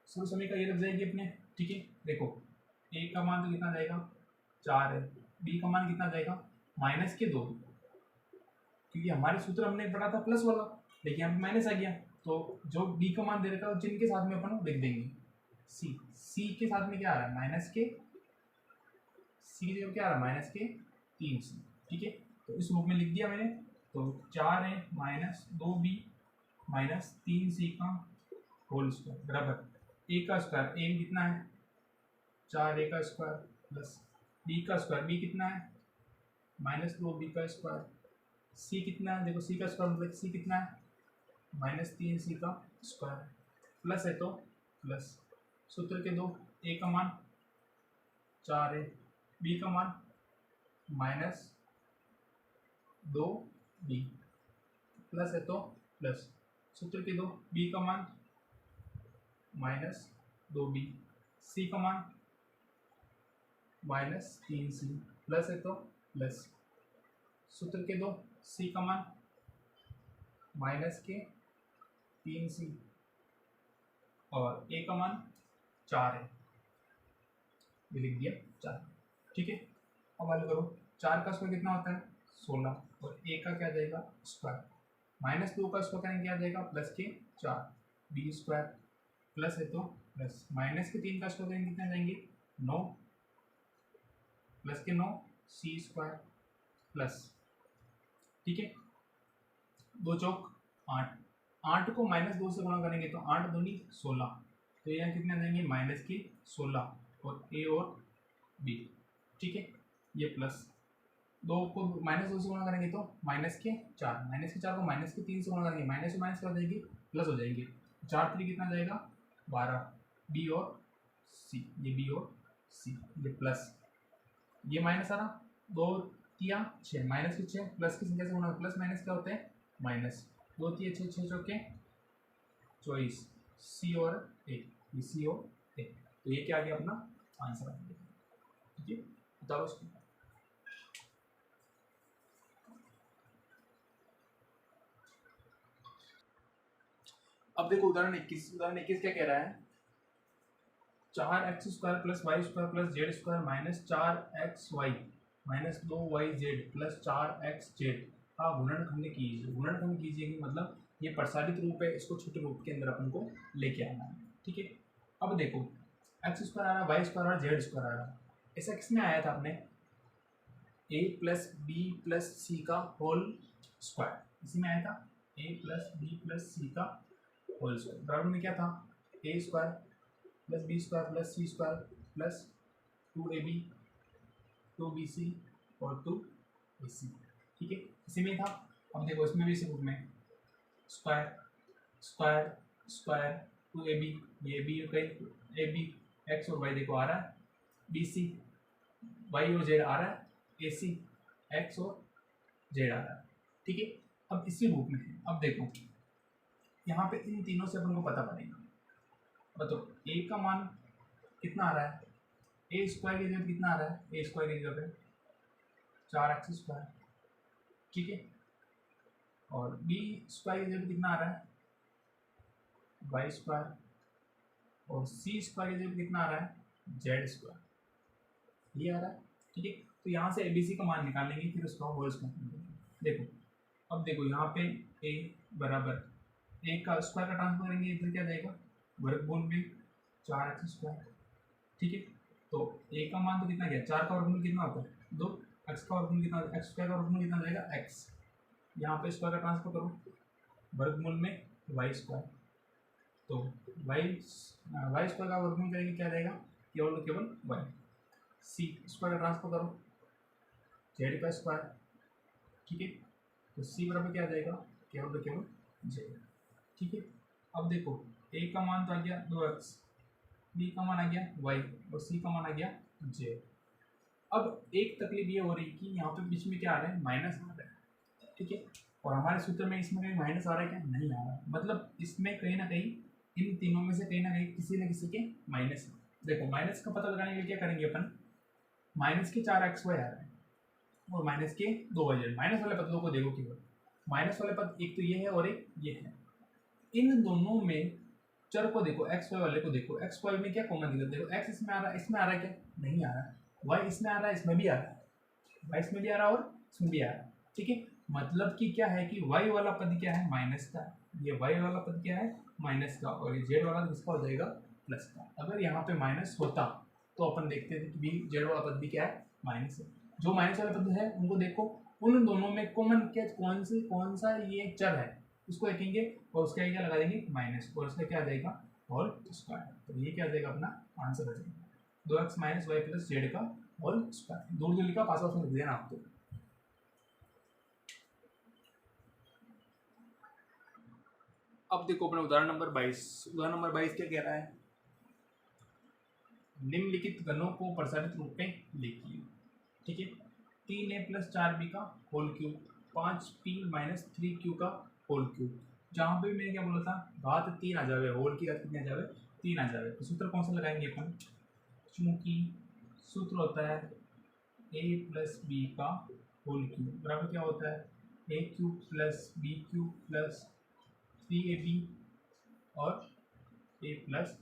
सर्व समीका ये लग जाएगी अपने। ठीक है, देखो a का मान तो कितना जाएगा, 4 है, b का मान कितना जाएगा, -2, क्योंकि हमारे सूत्र हमने पढ़ा था प्लस वाला, लेकिन यहाँ पे माइनस आ गया, तो जो b का मान दे रखा है जिनके साथ में अपन लिख देंगे c के साथ में क्या आ रहा है, माइनस के, c की जगह क्या आ रहा है, -3c। ठीक है, तो इस रूप में लिख दिया मैंने, तो 4 है माइनस 2b माइनस 3c का होल स्क्वायर बराबर a का स्क्वायर, a कितना है, 4a का स्क्वायर प्लस b का स्क्वायर, b कितना है, -2b का स्क्वायर, c कितना है, देखो c का स्क्वायर मतलब c कितना है, -3c का स्क्वायर प्लस है तो प्लस सूत्र के दो, a का मान 4 है, b का मान -2b प्लस है तो प्लस सूत्र के दो, b का मान -2b, c का मान -3c प्लस है तो प्लस सूत्र के दो, c का मान -3c और a का मान 4 है, ये लिख दिया 4। ठीक है, अब हल करो, 4 का स्क्वायर कितना होता है, 16, और a का क्या जाएगा, स्क्वायर, -2 का स्क्वायर करेंगे क्या जाएगा, प्लस के 4, b स्क्वायर प्लस है तो प्लस -3 का स्क्वायर करेंगे कितना जाएंगे, 9, प्लस के 9 c स्क्वायर प्लस। ठीक है, 2 चौक 8, 8 को -2 से गुणा करेंगे तो 8 दूनी 16, तो यहाँ कितने जाएंगे, -16 और a और b। ठीक है, ये प्लस 2 को -2 से गुणा करेंगे तो -4, -4 को -3 से गुणा करेंगे, माइनस से माइनस कर जाएगी, प्लस हो जाएंगे, 4 3 कितना जाएगा, 12, b और c, ये b और c, ये प्लस ये माइनस आ रहा, 2 तिया 6, माइनस की 6 प्लस की संख्या से गुणा, प्लस माइनस क्या होते हैं माइनस, 2 तिया 6, 6 चौके 24, सी और ए, ये सी और ए, तो ये क्या आ गया अपना आंसर आ गया। ठीक है, बताओ उसको। अब देखो उदाहरण 21, उदाहरण 21 क्या कह रहा है, 4x² plus y² plus z² minus 4xy minus 2yz plus 4xz का गुणनखंड कीजिए। गुणनखंड कीजिए कि मतलब ये प्रसारित रूप है, इसको छोटे रूप के अंदर अपन को लेके आना है। ठीक है, अब देखो x² आ रहा, y² आ रहा, z² आ रहा, ऐसा किसमें आया था अपने a plus B plus C का होल स्क्वायर, इसी में आया था a plus B plus C का होल स्क्वायर। बराबर में क्या था a square plus B square plus C square plus 2ab 2bc और 2ac। ठीक है, इसी में था। अब देखो इसमें भी इसी रूप में स्क्वायर स्क्वायर स्क्वायर 2ab, ये बी कहीं ab एक्स और वाई देखो आ रहा है, bc वाई और जेड आ रहा है, ac एक्स और जेड आ रहा है। ठीक है, अब इसी रूप में है। अब देखो यहाँ पे इन तीनों से अपन को पता पड़ेगा, बताओ a का मान कितना आ रहा है, a स्क्वायर की जगह कितना आ रहा है, a स्क्वायर की जगह पे 4x²। ठीक है, और b स्क्वायर की जगह कितना आ रहा है y², और c स्क्वायर की जगह कितना आ रहा है z², ये आ रहा है। ठीक है, तो यहाँ से abc का मान निकालेंगे, फिर उसका होल स्क्वायर। देखो अब देखो यहाँ पे a बराबर a का स्क्वायर का ट्रांसफर करेंगे, इधर क्या जाएगा वर्गमूल में 4x²। ठीक है, तो a का मान तो कितना गया, 4 का वर्गमूल कितना होता है 2, x का वर्गमूल कितना, x² का वर्गमूल कितना जाएगा x, यहाँ पे स्क्वायर का ट्रांसफर करो वर्गमूल में y², तो y² का वर्गमूल करेंगे क्या जाएगा केवल केवल y, c स्क्वायर का ट्रांसफर करो z का स्क्वायर। ठीक है, तो c बराबर क्या आ जाएगा केवल केवल z। ठीक है, अब देखो a का मान तो आ गया 2x, b का मान आ गया y और c का मान आ गया z। अब एक तकलीफ ये हो रही कि यहाँ पे बीच में क्या आ रहा है माइनस आ रहा है। ठीक है, और हमारे सूत्र में इसमें कहीं माइनस आ रहा है क्या, नहीं आ रहा है, मतलब इसमें कहीं ना कहीं इन तीनों में से कहीं ना कहीं किसी न किसी के माइनस है। देखो माइनस का पता लगाने के लिए क्या करेंगे अपन, माइनस के 4xy आ रहा है और माइनस के 2yz, माइनस वाले पदों को देखो केवल, माइनस वाले पद एक तो ये है और एक ये है, इन दोनों में चर को देखो, एक्स वाई वाले को देखो, एक्स वाई में क्या कॉमन दिखता है, देखो एक्स इसमें आ रहा है, इसमें आ रहा है क्या, नहीं आ रहा है, वाई इसमें आ रहा है, इसमें भी आ रहा है, वाई इसमें भी आ रहा है और इसमें भी आ रहा है। ठीक है, मतलब कि क्या है कि वाई वाला पद क्या है माइनस का, ये वाई वाला पद क्या है माइनस का, और ये जेड वाला किसका हो जाएगा प्लस का। अगर यहाँ पे माइनस होता तो अपन देखते थे कि जेड वाला पद भी क्या है माइनस है। जो माइनस वाले पद है उनको देखो, उन दोनों में कॉमन क्या, कौन सा ये चर है उसको देखेंगे और उसका क्या लगा देंगे माइनस, और उसका क्या आ जाएगा होल स्क्वायर। तो ये क्या आ जाएगा अपना आंसर आ जाएगा 2x minus Y plus Z का होल स्क्वायर। दूर दूर लिखा, पास पास में लिख देना आपको। अब देखो अपना उदाहरण नंबर 22, उदाहरण नंबर 22 क्या कह रहा है, निम्नलिखित गणों को प्रसारित रूप में लिखिए। ठीक है, 3a प्लस 4b का whole cube, 5p minus 3q का होल क्यूब। जहाँ पे मैंने क्या बोला था घात 3 आ जावे, होल की घात कितनी आ जावे 3 आ जावे, तो सूत्र कौन सा लगाएंगे अपन, चूंकि सूत्र होता है a प्लस बी का होल क्यूब बराबर क्या होता है a cube plus B cube plus 3ab और a प्लस।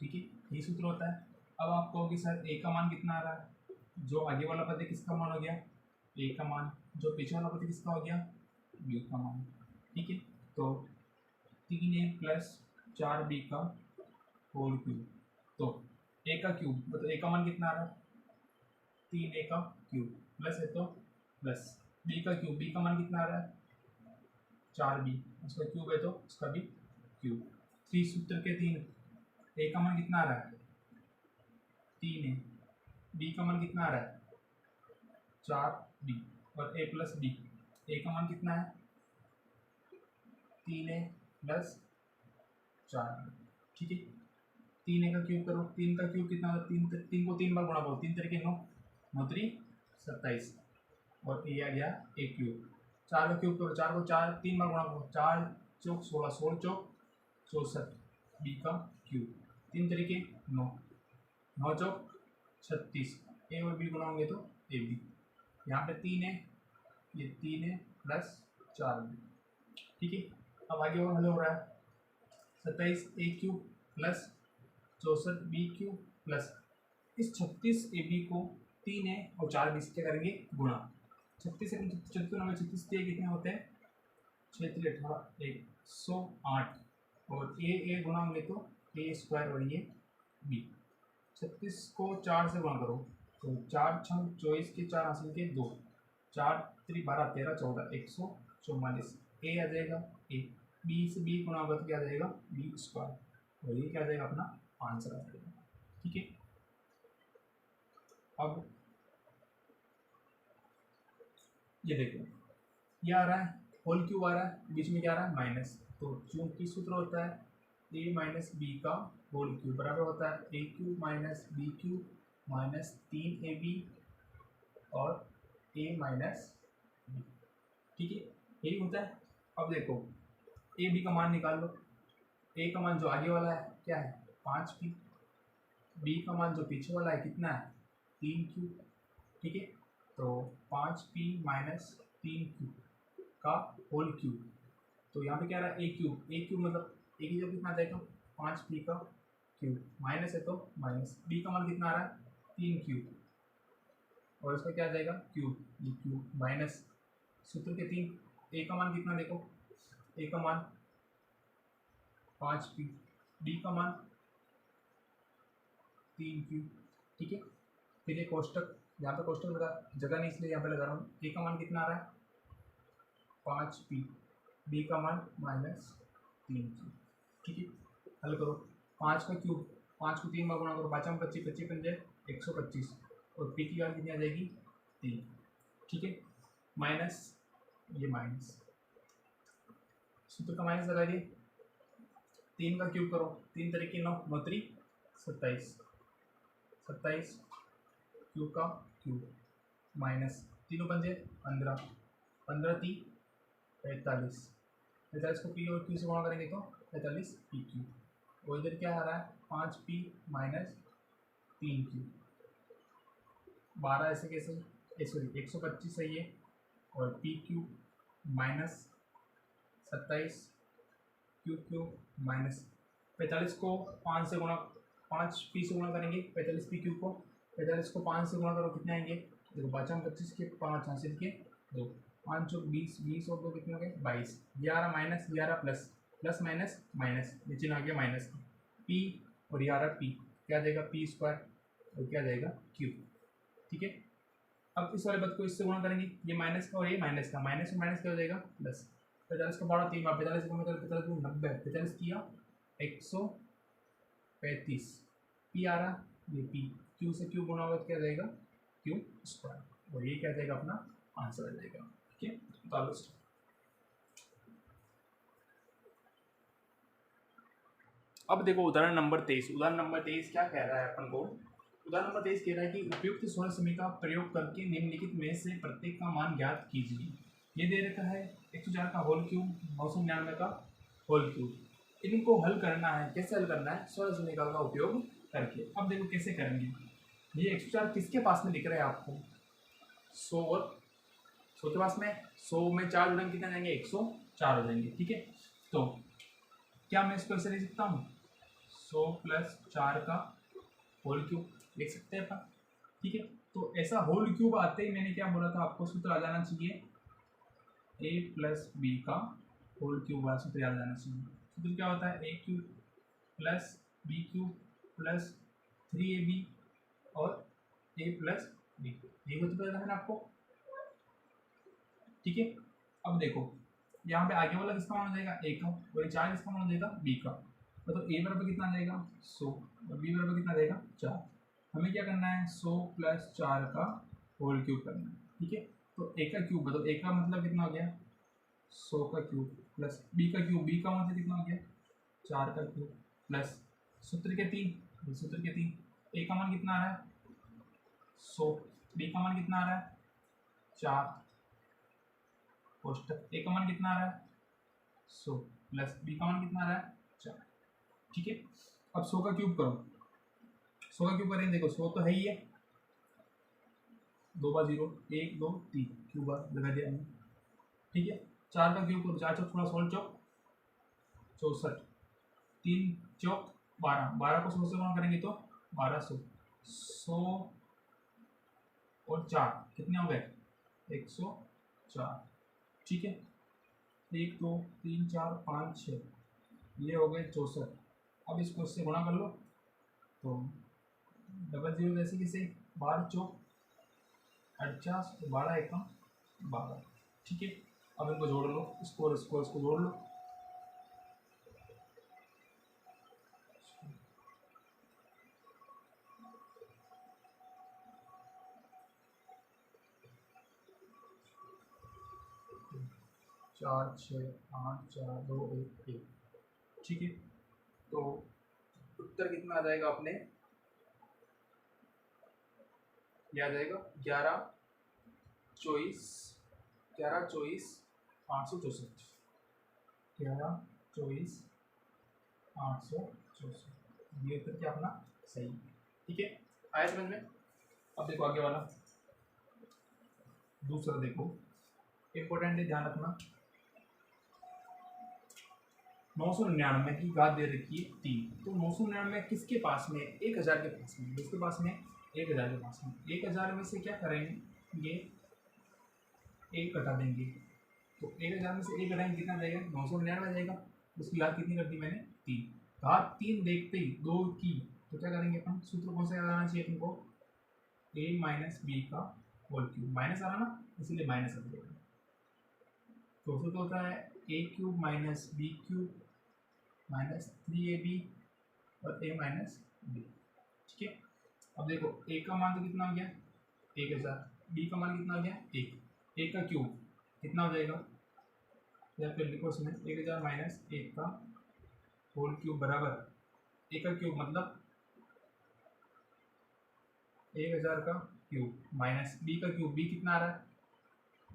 ठीक है, ये सूत्र होता है। अब आप कहोगे सर a का मान कितना आ रहा है, जो आगे वाला पद है किसका मान हो गया a का मान, जो पीछे वाला पद है किसका हो गया b का मान। ठीक है, तो 3a प्लस 4b का होल क्यूब, तो a का क्यूब मतलब a का मान कितना आ रहा है 3a का क्यूब प्लस है तो प्लस b का क्यूब, b का मान कितना आ रहा है 4b, उसका क्यूब है तो उसका भी क्यूब। 3 सूत्र के 3, a का मान कितना आ रहा है 3a, b का मान कितना आ रहा है 4b और a प्लस b, a का मान कितना है 3a प्लस 4b। ठीक है, 3 का क्यूब करो, 3 का क्यूब कितना होता है, 3 को 3 बार गुणा करो, 3 तरीके 9, 9 3 27 और ये आ गया ए क्यूब। 4 का क्यूब करो, 4 को 3 बार गुणा करो, 4 चौक 16, 16 चौक 64, बी का क्यूब, 3 तरीके 9, 9 चौक 36, ए और बी गुणा होंगे तो ए बी। यहाँ पे 3 है, ये 3 है प्लस 4 बी, ठीक है। अब आगे और हल हो रहा है, 27 A cube plus 64 B cube plus इस 36 ए बी को 3 है और 4 बी से क्या करेंगे गुणा। 36 से 36 कितने होते हैं, 6 3 18 108 और ए गुणा होंगे तो ए स्क्वायर और ये बी। 36 को 4 से गुणा करो तो 4 6 24 के 4 हासिल के 2, 4 3 12 13 14 144, ए आ जाएगा ए, बी से बी गुणा होगा तो क्या आ जाएगा बी स्क्वायर और ये क्या आ जाएगा अपना आंसर आ जाएगा, ठीक है। अब ये देखो ये आ रहा है होल क्यूब आ रहा है, बीच में क्या आ रहा है माइनस, तो चूंकि सूत्र होता है ए माइनस बी का होल क्यूब बराबर होता है A cube minus B cube minus 3 A B और ए माइनस बी, ठीक है, यही होता है। अब देखो ए बी का मान निकाल लो, ए का मान जो आगे वाला है क्या है 5 पी, बी का मान जो पीछे वाला है कितना है 3 क्यू, ठीक है। तो 5 पी माइनस 3 क्यू का होल क्यूब, तो यहाँ पे क्या रहा है ए क्यूब मतलब ए की जगह कितना आ जाएगा 5 पी का क्यूब, माइनस है तो माइनस, बी का मान कितना आ रहा है 3 क्यूब और इसका क्या आ जाएगा क्यूब, ये क्यूब माइनस सूत्र के 3, ए का मान कितना देखो, ए का मान 5 पी, बी का मान 3 क्यूब, ठीक है। फिर ये कोष्टक, यहाँ पे कोष्टक लगा जगह नहीं इसलिए यहाँ पे लगा रहा हूँ, ए का मान कितना आ रहा है 5 पी, बी का मान माइनस 3 क्यूब, ठीक है। हल करो 5 का क्यूब, 5 को 3 बार गुणा करो, 5 में 25 25 पंजे 125 और पी की वैल्यू कितनी आ जाएगी 3, ठीक है, माइनस ये माइनस सूत्र का माइनस लगा दिए, 3 का क्यूब करो, 3 तरीके 9 9 3 27 27 क्यूब का क्यूब माइनस 3 पंजे 15 15 3 45 45 को पी और क्यू से गुणा करेंगे तो 45 पी क्यू और इधर क्या आ रहा है 5 पी माइनस 3 क्यू, 12 ऐसे कैसे सॉरी 125 है ये और P Q minus 27 Q Q minus 45 को 5 से गुणा 5 पी से गुणा करेंगे 45 पी क्यू को, 45 को 5 से गुणा करो कितने आएंगे देखो 5 25 के 5 हासिल के 2, 5 चौक 20 20 और 2 कितने हो गए 22, 11 minus 11 plus plus minus minus नीचे आ गया माइनस पी और 11 पी क्या देगा पी स्क्वायर और क्या देगा क्यू, ठीक है। अब इस वाले पद को इससे गुणा करेंगे, ये माइनस का और ये माइनस का, माइनस में माइनस क्या हो जाएगा प्लस, 45 का बड़ा 3 बार 45 को मतलब 45 को 90 45 किया 135 पी आ रहा ये पी, क्यू से क्यू गुणा होगा क्या जाएगा क्यू स्क्वायर और ये क्या जाएगा अपना आंसर आ जाएगा, ठीक है। तो अब देखो उदाहरण नंबर 23, उदाहरण नंबर 23 क्या कह रहा है अपन को, उदाहरण नंबर 23 कह रहा है कि उपयुक्त स्वर्ण समीकरण का प्रयोग करके निम्नलिखित में से प्रत्येक का मान ज्ञात कीजिए। ये दे रखा है 104 का होल क्यूब 999 का होल क्यूब, इनको हल करना है, कैसे हल करना है स्वर्ण समीकरण का उपयोग करके। अब देखो कैसे करेंगे, ये 104 किसके पास में दिख रहा है आपको 100 और 100 के पास में, 100 में 4 जुड़ेंगे कितने जाएंगे 104 हो जाएंगे, ठीक है। तो क्या मैं इसको ऐसे लिख सकता हूँ 100 प्लस 4 का होल क्यूब लिख सकते हैं अपन, ठीक है। तो ऐसा होल क्यूब आते ही मैंने क्या बोला था आपको सूत्र आ जाना चाहिए a प्लस बी का होल क्यूब वाला सूत्र याद आना चाहिए। सूत्र क्या होता है a cube plus B cube plus 3ab और a प्लस बी, ये सूत्र पता है ना आपको, ठीक है। अब देखो यहाँ पे आगे वाला किसका मान हो जाएगा a का और 4 किसका मान हो जाएगा b का, तो a बराबर कितना आ जाएगा 100 और b बराबर कितना आ जाएगा 4, हमें क्या करना है 100 प्लस 4 का होल क्यूब करना है, ठीक है। तो a का क्यूब मतलब a का मतलब कितना हो गया 100 का क्यूब प्लस b का क्यूब, b का मतलब कितना हो गया 4 का क्यूब प्लस सूत्र के 3, सूत्र के 3, ए का मान कितना आ रहा है 100, बी का मान कितना आ रहा है 4, कोष्टक ए का मान कितना आ रहा है 100 प्लस बी का मान कितना आ रहा है 4। ठीक है, अब 100 का क्यूब करो, 100 का क्यूब करेंगे, देखो 100 तो है ही है, 2 बार 0, 1 2 3 क्यूब बार लगा दिया हमने। ठीक है, 4 का क्यूब करो, 4 चौक 16, 16 चौक 64, 3 चौक 12, 12 को 100 से गुणा करेंगे तो 1200, 100 और 4 कितने हो गए 104। ठीक है, 1 2 3 4 5 6 ये हो गए 64। अब इसको इससे गुणा कर लो तो 00 जैसे कि से 12 चौक 48, 12 एकम 12। ठीक है, अब इनको जोड़ लो, इसको जोड़ लो, चार 6 8 4 2 1 1। ठीक है, तो उत्तर कितना आ जाएगा अपने, ये आ जाएगा 11 24 11 24 864, 11 24 864, ये उत्तर क्या अपना सही है। ठीक है, आया समझ में। अब देखो आगे वाला दूसरा, देखो इंपॉर्टेंट है, ध्यान रखना। 999 की घात दे रखी है 3, तो 999 किसके पास में, 1000 के पास में, किसके पास में 1000 के पास में। 1000 में से क्या करेंगे, एक घटा देंगे, तो 1000 में से एक घटाएंगे कितना जाएगा 999 जाएगा। उसकी घात कितनी कर दी मैंने 3, घात 3 देखते ही 2 की, तो क्या करेंगे अपन, सूत्र कौन सा याद आना चाहिए तुमको, a माइनस बी का होल क्यूब, माइनस आ रहा ना इसीलिए माइनस आ जाएगा। तो सूत्र होता है a cube minus B cube minus 3ab और a माइनस बी। ठीक है, अब देखो a का मान तो कितना हो गया 1000, b का मान कितना हो गया 1, a का क्यूब कितना हो जाएगा, या फिर लिखो इसमें 1000 माइनस 1 का होल क्यूब बराबर, a का क्यूब मतलब 1000 का क्यूब माइनस b का क्यूब, b कितना आ रहा है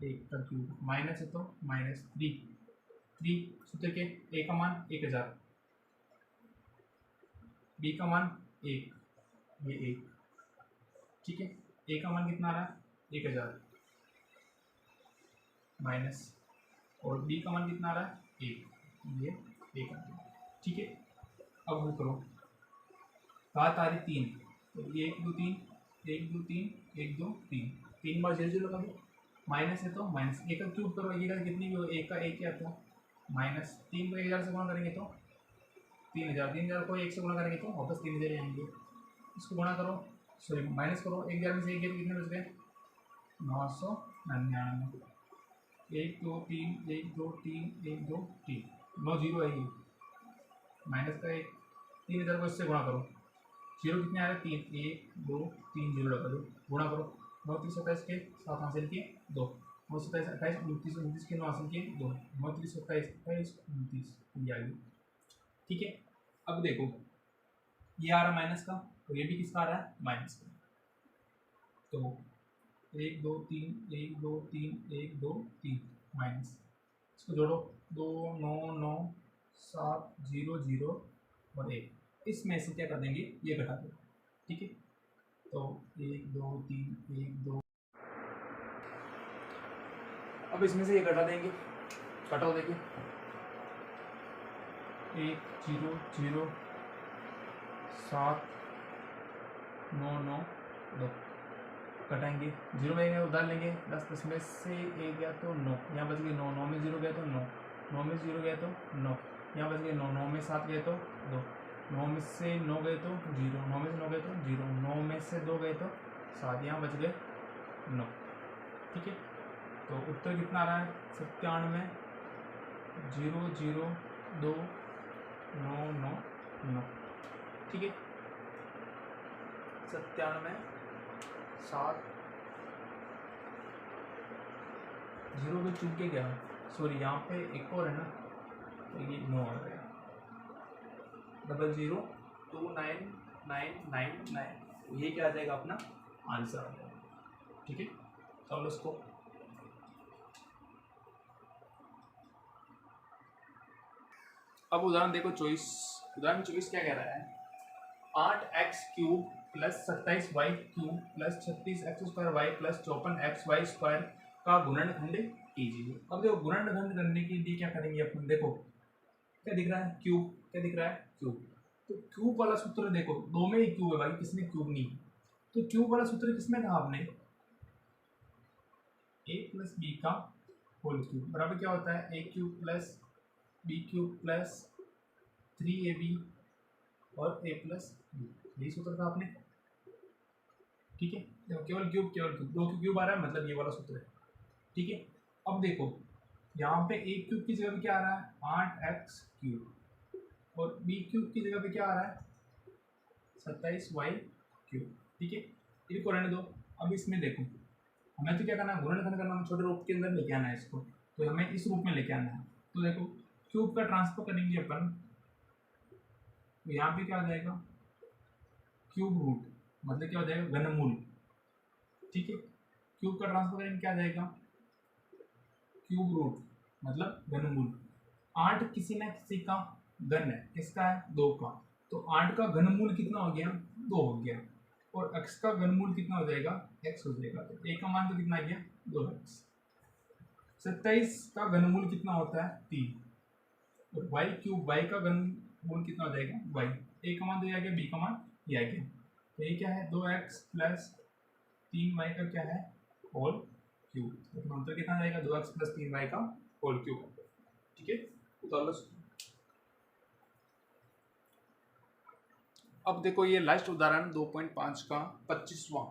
1 का क्यूब, माइनस है तो माइनस 3 सूत्र के, a का मान 1000, b का मान 1, ये 1। ठीक है, a का मान कितना आ रहा है 1000 माइनस, और b का मान कितना आ रहा है 1, ये 1 आ गया। ठीक है, अब वो करो, घात आ रही 3, तो 1 2 3 1 2 3 1 2 3, 3 बार 0 0 लगा दो, माइनस है तो माइनस, एक का क्यूब करो, एक का कितनी भी हो, एक का एक क्या था माइनस, 3 को 1000 से गुणा करेंगे तो 3000, 3000 को 1 से गुणा करेंगे तो वापस 3000 आएंगे। इसको गुणा करो, सॉरी माइनस करो, 1000 में से 1 गया तो कितने बच गए 999, 1 2 3 1 2 3 1 2 3, 9 0 है ये, माइनस का 1, 3000 को इससे गुणा करो, 0 कितने आ रहे 3, 1 2 3 0 लगा दो, गुणा करो, 9 3 27 के 7 हासिल किए 2, 9 27 28 29 29 के 9 हासिल किए 2, 9 3 27 28 29 ये आ गई। ठीक है, अब देखो ये आ रहा माइनस का, और ये भी किसका आ रहा है माइनस का, तो 1 2 3 1 2 3 1 2 3 माइनस, इसको जोड़ो 2 9 9 7 0 0 और 1, इसमें से क्या कर देंगे ये घटा दो। ठीक है, तो 1 2 3 1 2, अब इसमें से ये घटा देंगे, घटाओ देखिए 1 0 0 7 9 9 2, घटाएंगे 0 में उधार लेंगे 10 10 में से 1 गया तो 9, यहाँ बच गए 9, 9 में 0 गया तो 9, 9 में 0 गया तो 9, यहाँ बच गए 9, 9 में 7 गए तो 2, 9 में से 9 गए तो 0, 9 में से 9 गए तो 0, 9 में से 2 गए तो 7, यहाँ बच गए 9। ठीक है, तो उत्तर कितना आ रहा है 97 0 0 2 9 9 9। ठीक है, 97 7 0 को चूक के गया, सॉरी यहाँ पे एक और है ना, तो ये 9 आ गया, 00 2999, ये क्या आ जाएगा अपना आंसर आ जाएगा। ठीक है, सॉल्व इसको। अब उदाहरण देखो, उदाहरण 24 क्या कह रहा है, 8x³ plus 27y³ plus 36x² plus 54xy² का गुणनखंड कीजिए। अब देखो गुणनखंड करने के लिए क्या करेंगे अपन, देखो क्या दिख रहा है क्यूब, क्या दिख रहा है क्यूब। तो क्यूब वाला सूत्र देखो, दो में ही क्यूब है भाई, किसने क्यूब नहीं। तो क्यूब वाला सूत्र किसमें था आपने, a प्लस बी का होल क्यूब बराबर क्या होता है, a³ plus b³ plus 3ab और a प्लस बी, यही सूत्र था आपने। ठीक है, देखो केवल क्यूब, दो क्यूब आ रहा है, मतलब ये वाला सूत्र है। ठीक है, अब देखो यहाँ पे a³ की जगह पे क्या आ रहा है, 8x³ और b³ की जगह पे क्या आ रहा है, 27y³। ठीक है, इनको रहने दो। अब इसमें देखो हमें तो क्या करना है, गुणनखंड करना है, छोटे रूप के अंदर लेके आना है इसको, तो हमें इस रूप में लेके आना है। तो देखो क्यूब का ट्रांसफर करेंगे अपन, तो यहाँ पे क्या आ जाएगा, क्यूब रूट, मतलब क्या हो जाएगा, घनमूल। ठीक है, क्यूब का ट्रांसफर करेंगे क्या आ जाएगा, क्यूब रूट मतलब घनमूल। 8 किसी न किसी का घन है, किसका है, 2 का, तो 8 का घनमूल कितना हो गया, 2 हो गया, और x का घनमूल कितना हो जाएगा, x हो जाएगा। तो a का मान तो कितना आ गया, 2x। 27 का घनमूल कितना होता है, 3, और y³ y का घनमूल कितना हो जाएगा, y। a का मान तो ये आ गया, b का मान ये आ गया। तो ये क्या है, 2x प्लस 3y का क्या है, होल क्यूब। तो आंसर कितना आ जाएगा, 2x प्लस 3y का होल क्यूब। ठीक है, तो अब देखो ये लास्ट उदाहरण 2.5 का 25वां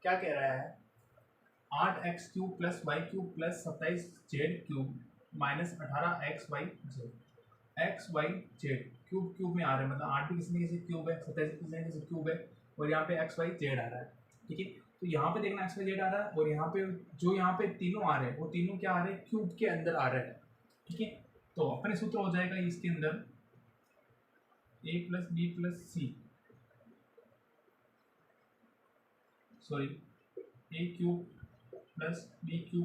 क्या कह रहा है, 8x³ plus y³ plus 27z³ minus 18xyz। xyz cube में आ रहा है, मतलब 8 भी किसी न किसी क्यूब है, 27 किसी न किसी क्यूब है, और यहाँ पे xyz आ रहा है। ठीक है, तो यहाँ पे देखना xyz आ रहा है, और यहाँ पे जो यहाँ पे तीनों आ रहे हैं वो तीनों क्या आ रहे हैं, क्यूब के अंदर आ रहे हैं। ठीक है, तो अपने सूत्र हो जाएगा इसके अंदर a plus B plus C, sorry a³ plus b³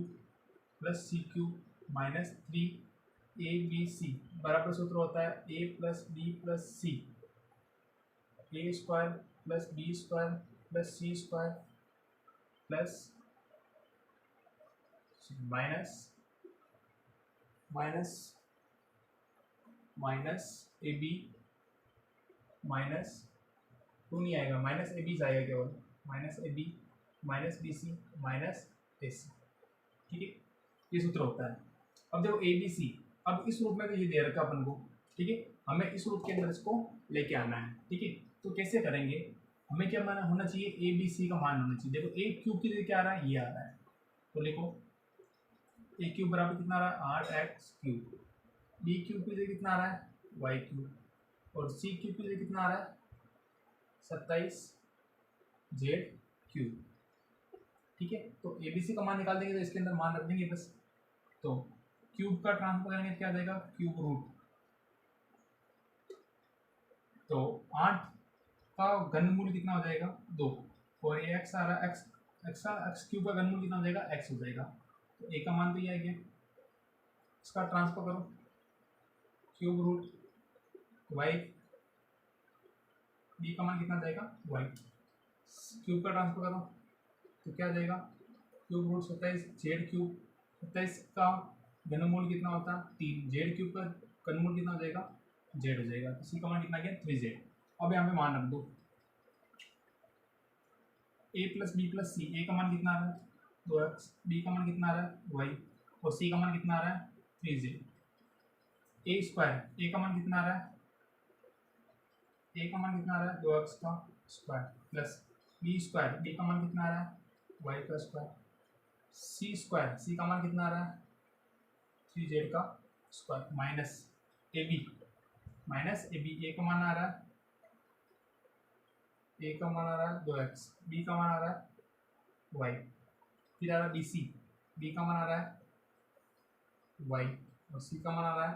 plus c³ minus 3abc बराबर सूत्र होता है a plus B plus C, a² plus b² plus c² plus minus minus minus A B minus 2 नहीं आएगा, माइनस ए बी आएगा केवल, minus A B minus B C minus A C. ठीक है, ये सूत्र होता है। अब देखो ए बी सी, अब इस रूप में तो ये दे रखा अपन को। ठीक है, हमें इस रूप के अंदर इसको लेके आना है। ठीक है, तो कैसे करेंगे, हमें क्या माना होना चाहिए, ए बी सी का मान होना चाहिए। देखो a³ की जगह क्या आ रहा है, ये आ रहा है, तो लिखो a³ बराबर कितना आ रहा है, 8x³, b³ की जगह कितना आ रहा है, y³, और c³ की जगह कितना आ रहा है, 27z³। ठीक है, तो ABC का मान निकाल देंगे, तो इसके अंदर मान रख देंगे बस। तो क्यूब का ट्रांसफर करेंगे तो क्या आ जाएगा, क्यूब रूट। तो 8 का घनमूल कितना हो जाएगा, 2, और ये x आ रहा है, x³ का घनमूल कितना हो जाएगा, x हो जाएगा। तो a का मान तो ये आ गया, इसका ट्रांसफर करो, क्यूब रूट y, b का मान कितना जाएगा, y, क्यूब का ट्रांसफर करो तो क्या आ जाएगा, क्यूब रूट 27z³, 27 का घनमूल कितना होता है, 3, z³ का घनमूल कितना हो जाएगा, z हो जाएगा। तो c का मान कितना गया, 3z। अब यहाँ पे मान रख दो, a plus B plus C, a का मान कितना आ रहा है, 2x, b का मान कितना आ रहा है, y, और c का मान कितना आ रहा है, 3z। a² का मान कितना आ रहा है, a का मान कितना आ रहा है, 2x का स्क्वायर प्लस b² का मान कितना आ रहा है, y का स्क्वायर, c² का मान कितना आ रहा है, 3z का square, minus A B a का मान आ रहा है, a का मान आ रहा है 2x, b का मान आ रहा है y, फिर आ रहा है b का मान आ रहा है y, और c का मान आ रहा है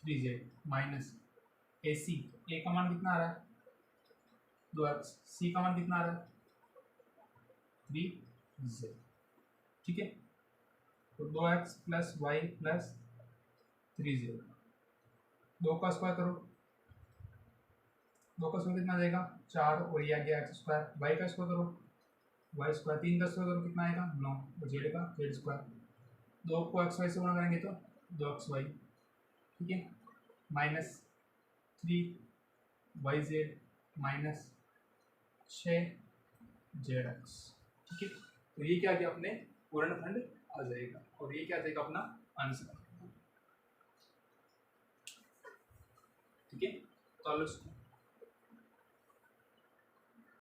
3z, माइनस AC ए का मान कितना आ रहा है 2x, सी का मान कितना आ रहा है 3z, ठीक है। तो 2x plus Y plus 3z, 2 का स्क्वायर करो, 2 का स्क्वायर कितना आ जाएगा 4, और ये आ गया x स्क्वायर, वाई का स्क्वायर करो वाई स्क्वायर, 3 का स्क्वायर करो कितना आएगा 9, और जेड का जेड स्क्वायर, 2 को एक्स वाई से गुणा करेंगे तो 2xy, ठीक है, माइनस 3yz माइनस 6zx, ठीक है। तो ये क्या गया अपने पूर्णखंड आ जाएगा, और ये क्या आ जाएगा अपना आंसर, ठीक है। तो